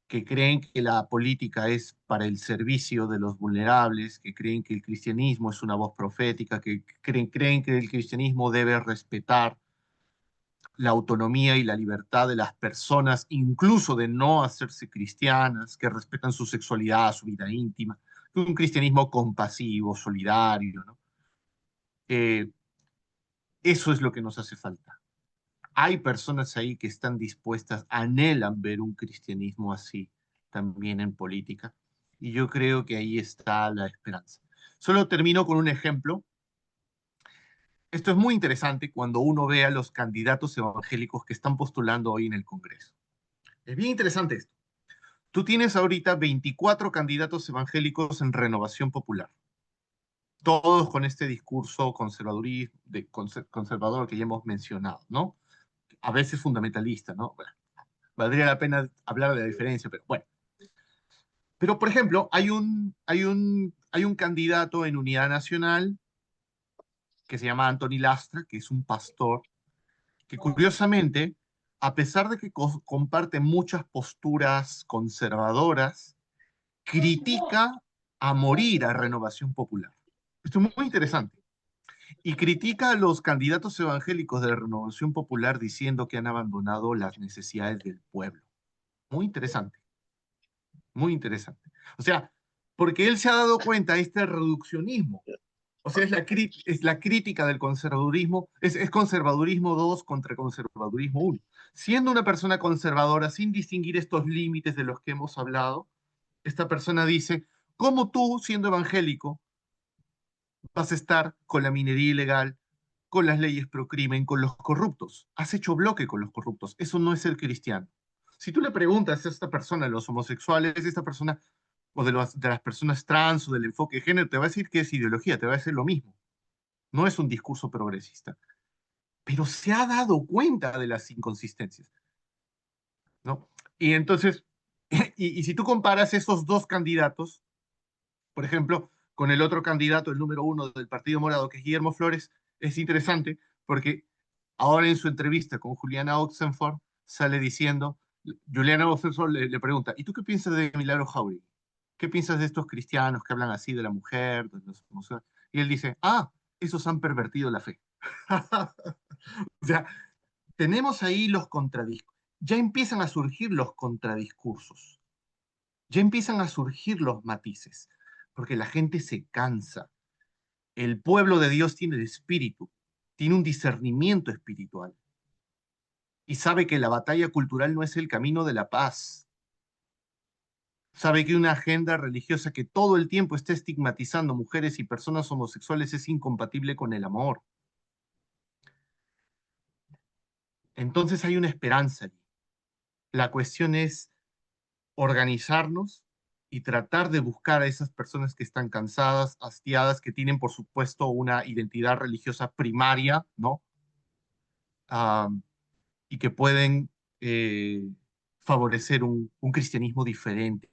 que creen que la política es para el servicio de los vulnerables, que creen que el cristianismo es una voz profética, que creen que el cristianismo debe respetar la autonomía y la libertad de las personas, incluso de no hacerse cristianas, que respetan su sexualidad, su vida íntima, un cristianismo compasivo, solidario, ¿no? Eh, Eso es lo que nos hace falta. Hay personas ahí que están dispuestas, anhelan ver un cristianismo así también en política, y yo creo que ahí está la esperanza. Solo termino con un ejemplo. Esto es muy interesante cuando uno ve a los candidatos evangélicos que están postulando hoy en el Congreso. Es bien interesante esto. Tú tienes ahorita 24 candidatos evangélicos en Renovación Popular, todos con este discurso conservador que ya hemos mencionado, ¿no? A veces fundamentalista, ¿no? Bueno, valdría la pena hablar de la diferencia, pero bueno. Pero, por ejemplo, hay un candidato en Unidad Nacional que se llama Anthony Lastra, que es un pastor, que curiosamente, a pesar de que comparte muchas posturas conservadoras, critica a morir a Renovación Popular. Esto es muy interesante. Y critica a los candidatos evangélicos de la Renovación Popular diciendo que han abandonado las necesidades del pueblo. Muy interesante, muy interesante. O sea, porque él se ha dado cuenta de este reduccionismo. O sea, es la crítica del conservadurismo, es conservadurismo 2 contra conservadurismo 1. Siendo una persona conservadora, sin distinguir estos límites de los que hemos hablado, esta persona dice, ¿cómo tú, siendo evangélico, vas a estar con la minería ilegal, con las leyes pro crimen, con los corruptos? Has hecho bloque con los corruptos. Eso no es ser cristiano. Si tú le preguntas a esta persona, a los homosexuales, esta persona, o de las personas trans o del enfoque de género, te va a decir que es ideología, te va a decir lo mismo. No es un discurso progresista. Pero se ha dado cuenta de las inconsistencias, ¿no? Y entonces, y si tú comparas esos dos candidatos, por ejemplo, con el otro candidato, el número 1 del Partido Morado, que es Guillermo Flores, es interesante porque ahora en su entrevista con Juliana Oxenford sale diciendo, Juliana Oxenford le pregunta, ¿y tú qué piensas de Milagro Jauregui? ¿Qué piensas de estos cristianos que hablan así de la mujer, de los homosexuales? Y él dice, esos han pervertido la fe. O sea, tenemos ahí los contradiscursos. Ya empiezan a surgir los contradiscursos. Ya empiezan a surgir los matices, porque la gente se cansa. El pueblo de Dios tiene el espíritu, tiene un discernimiento espiritual y sabe que la batalla cultural no es el camino de la paz. Sabe que una agenda religiosa que todo el tiempo está estigmatizando mujeres y personas homosexuales es incompatible con el amor. Entonces hay una esperanza allí. La cuestión es organizarnos y tratar de buscar a esas personas que están cansadas, hastiadas, que tienen, por supuesto, una identidad religiosa primaria, ¿no? Ah, y que pueden favorecer un cristianismo diferente,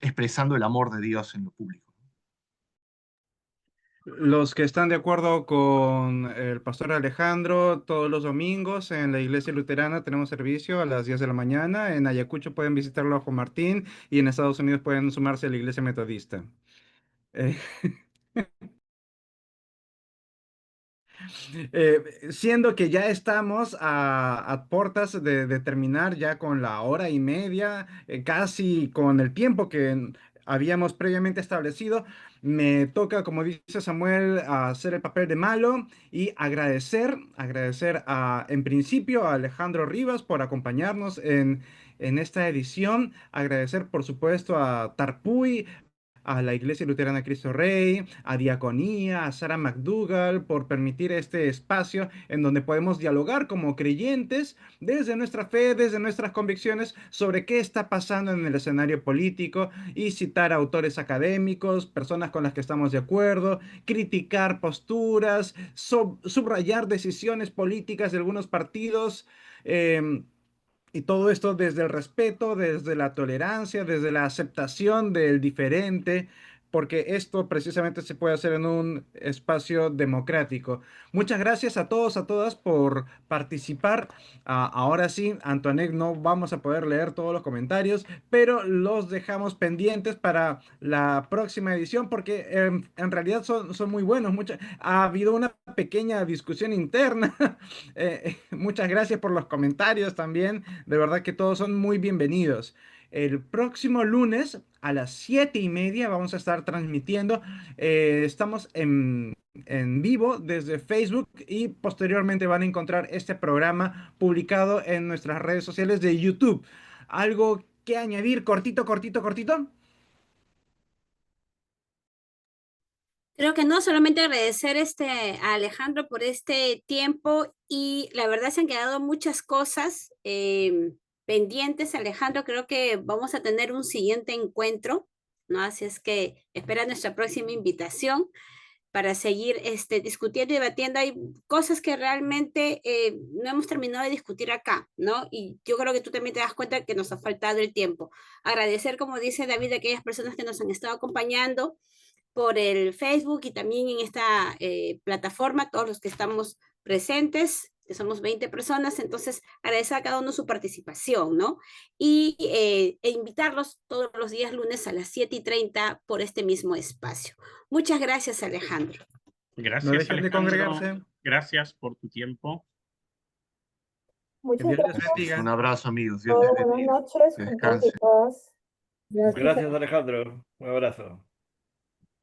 expresando el amor de Dios en lo público. Los que están de acuerdo con el pastor Alejandro, todos los domingos en la iglesia luterana tenemos servicio a las 10 de la mañana. En Ayacucho pueden visitarlo a Juan Martín y en Estados Unidos pueden sumarse a la iglesia metodista. Eh, Siendo que ya estamos a puertas de terminar ya con la hora y media, casi con el tiempo que habíamos previamente establecido, me toca, como dice Samuel, hacer el papel de malo y agradecer en principio a Alejandro Rivas por acompañarnos en esta edición, agradecer por supuesto a Tarpuy, a la Iglesia Luterana Cristo Rey, a Diaconía, a Sarah McDougall, por permitir este espacio en donde podemos dialogar como creyentes desde nuestra fe, desde nuestras convicciones sobre qué está pasando en el escenario político y citar autores académicos, personas con las que estamos de acuerdo, criticar posturas, subrayar decisiones políticas de algunos partidos. Y todo esto desde el respeto, desde la tolerancia, desde la aceptación del diferente, porque esto precisamente se puede hacer en un espacio democrático. Muchas gracias a todos, a todas por participar. Ahora sí, Antoinette, no vamos a poder leer todos los comentarios, pero los dejamos pendientes para la próxima edición porque en realidad son muy buenos. Ha habido una pequeña discusión interna. Muchas gracias por los comentarios también. De verdad que todos son muy bienvenidos. El próximo lunes a las 7:30 vamos a estar transmitiendo. Estamos en vivo desde Facebook y posteriormente van a encontrar este programa publicado en nuestras redes sociales de YouTube. ¿Algo que añadir cortito, cortito, cortito? Creo que no, solamente agradecer a Alejandro por este tiempo y la verdad se han quedado muchas cosas pendientes, Alejandro. Creo que vamos a tener un siguiente encuentro, ¿no? Así es que espera nuestra próxima invitación para seguir discutiendo y debatiendo. Hay cosas que realmente no hemos terminado de discutir acá, ¿no? Y yo creo que tú también te das cuenta que nos ha faltado el tiempo. Agradecer, como dice David, a aquellas personas que nos han estado acompañando por el Facebook y también en esta plataforma, todos los que estamos presentes, que somos 20 personas, entonces agradecer a cada uno su participación, ¿no? Y invitarlos todos los días lunes a las 7:30 por este mismo espacio. Muchas gracias, Alejandro. No Gracias, dejen de Alejandro. congregarse. Gracias por tu tiempo. Que Muchas Dios les gracias. bendiga. Un abrazo, amigos. Dios les Buenas bendiga. noches Que con todos y descansen. todas. Gracias. Gracias, Alejandro. Un abrazo.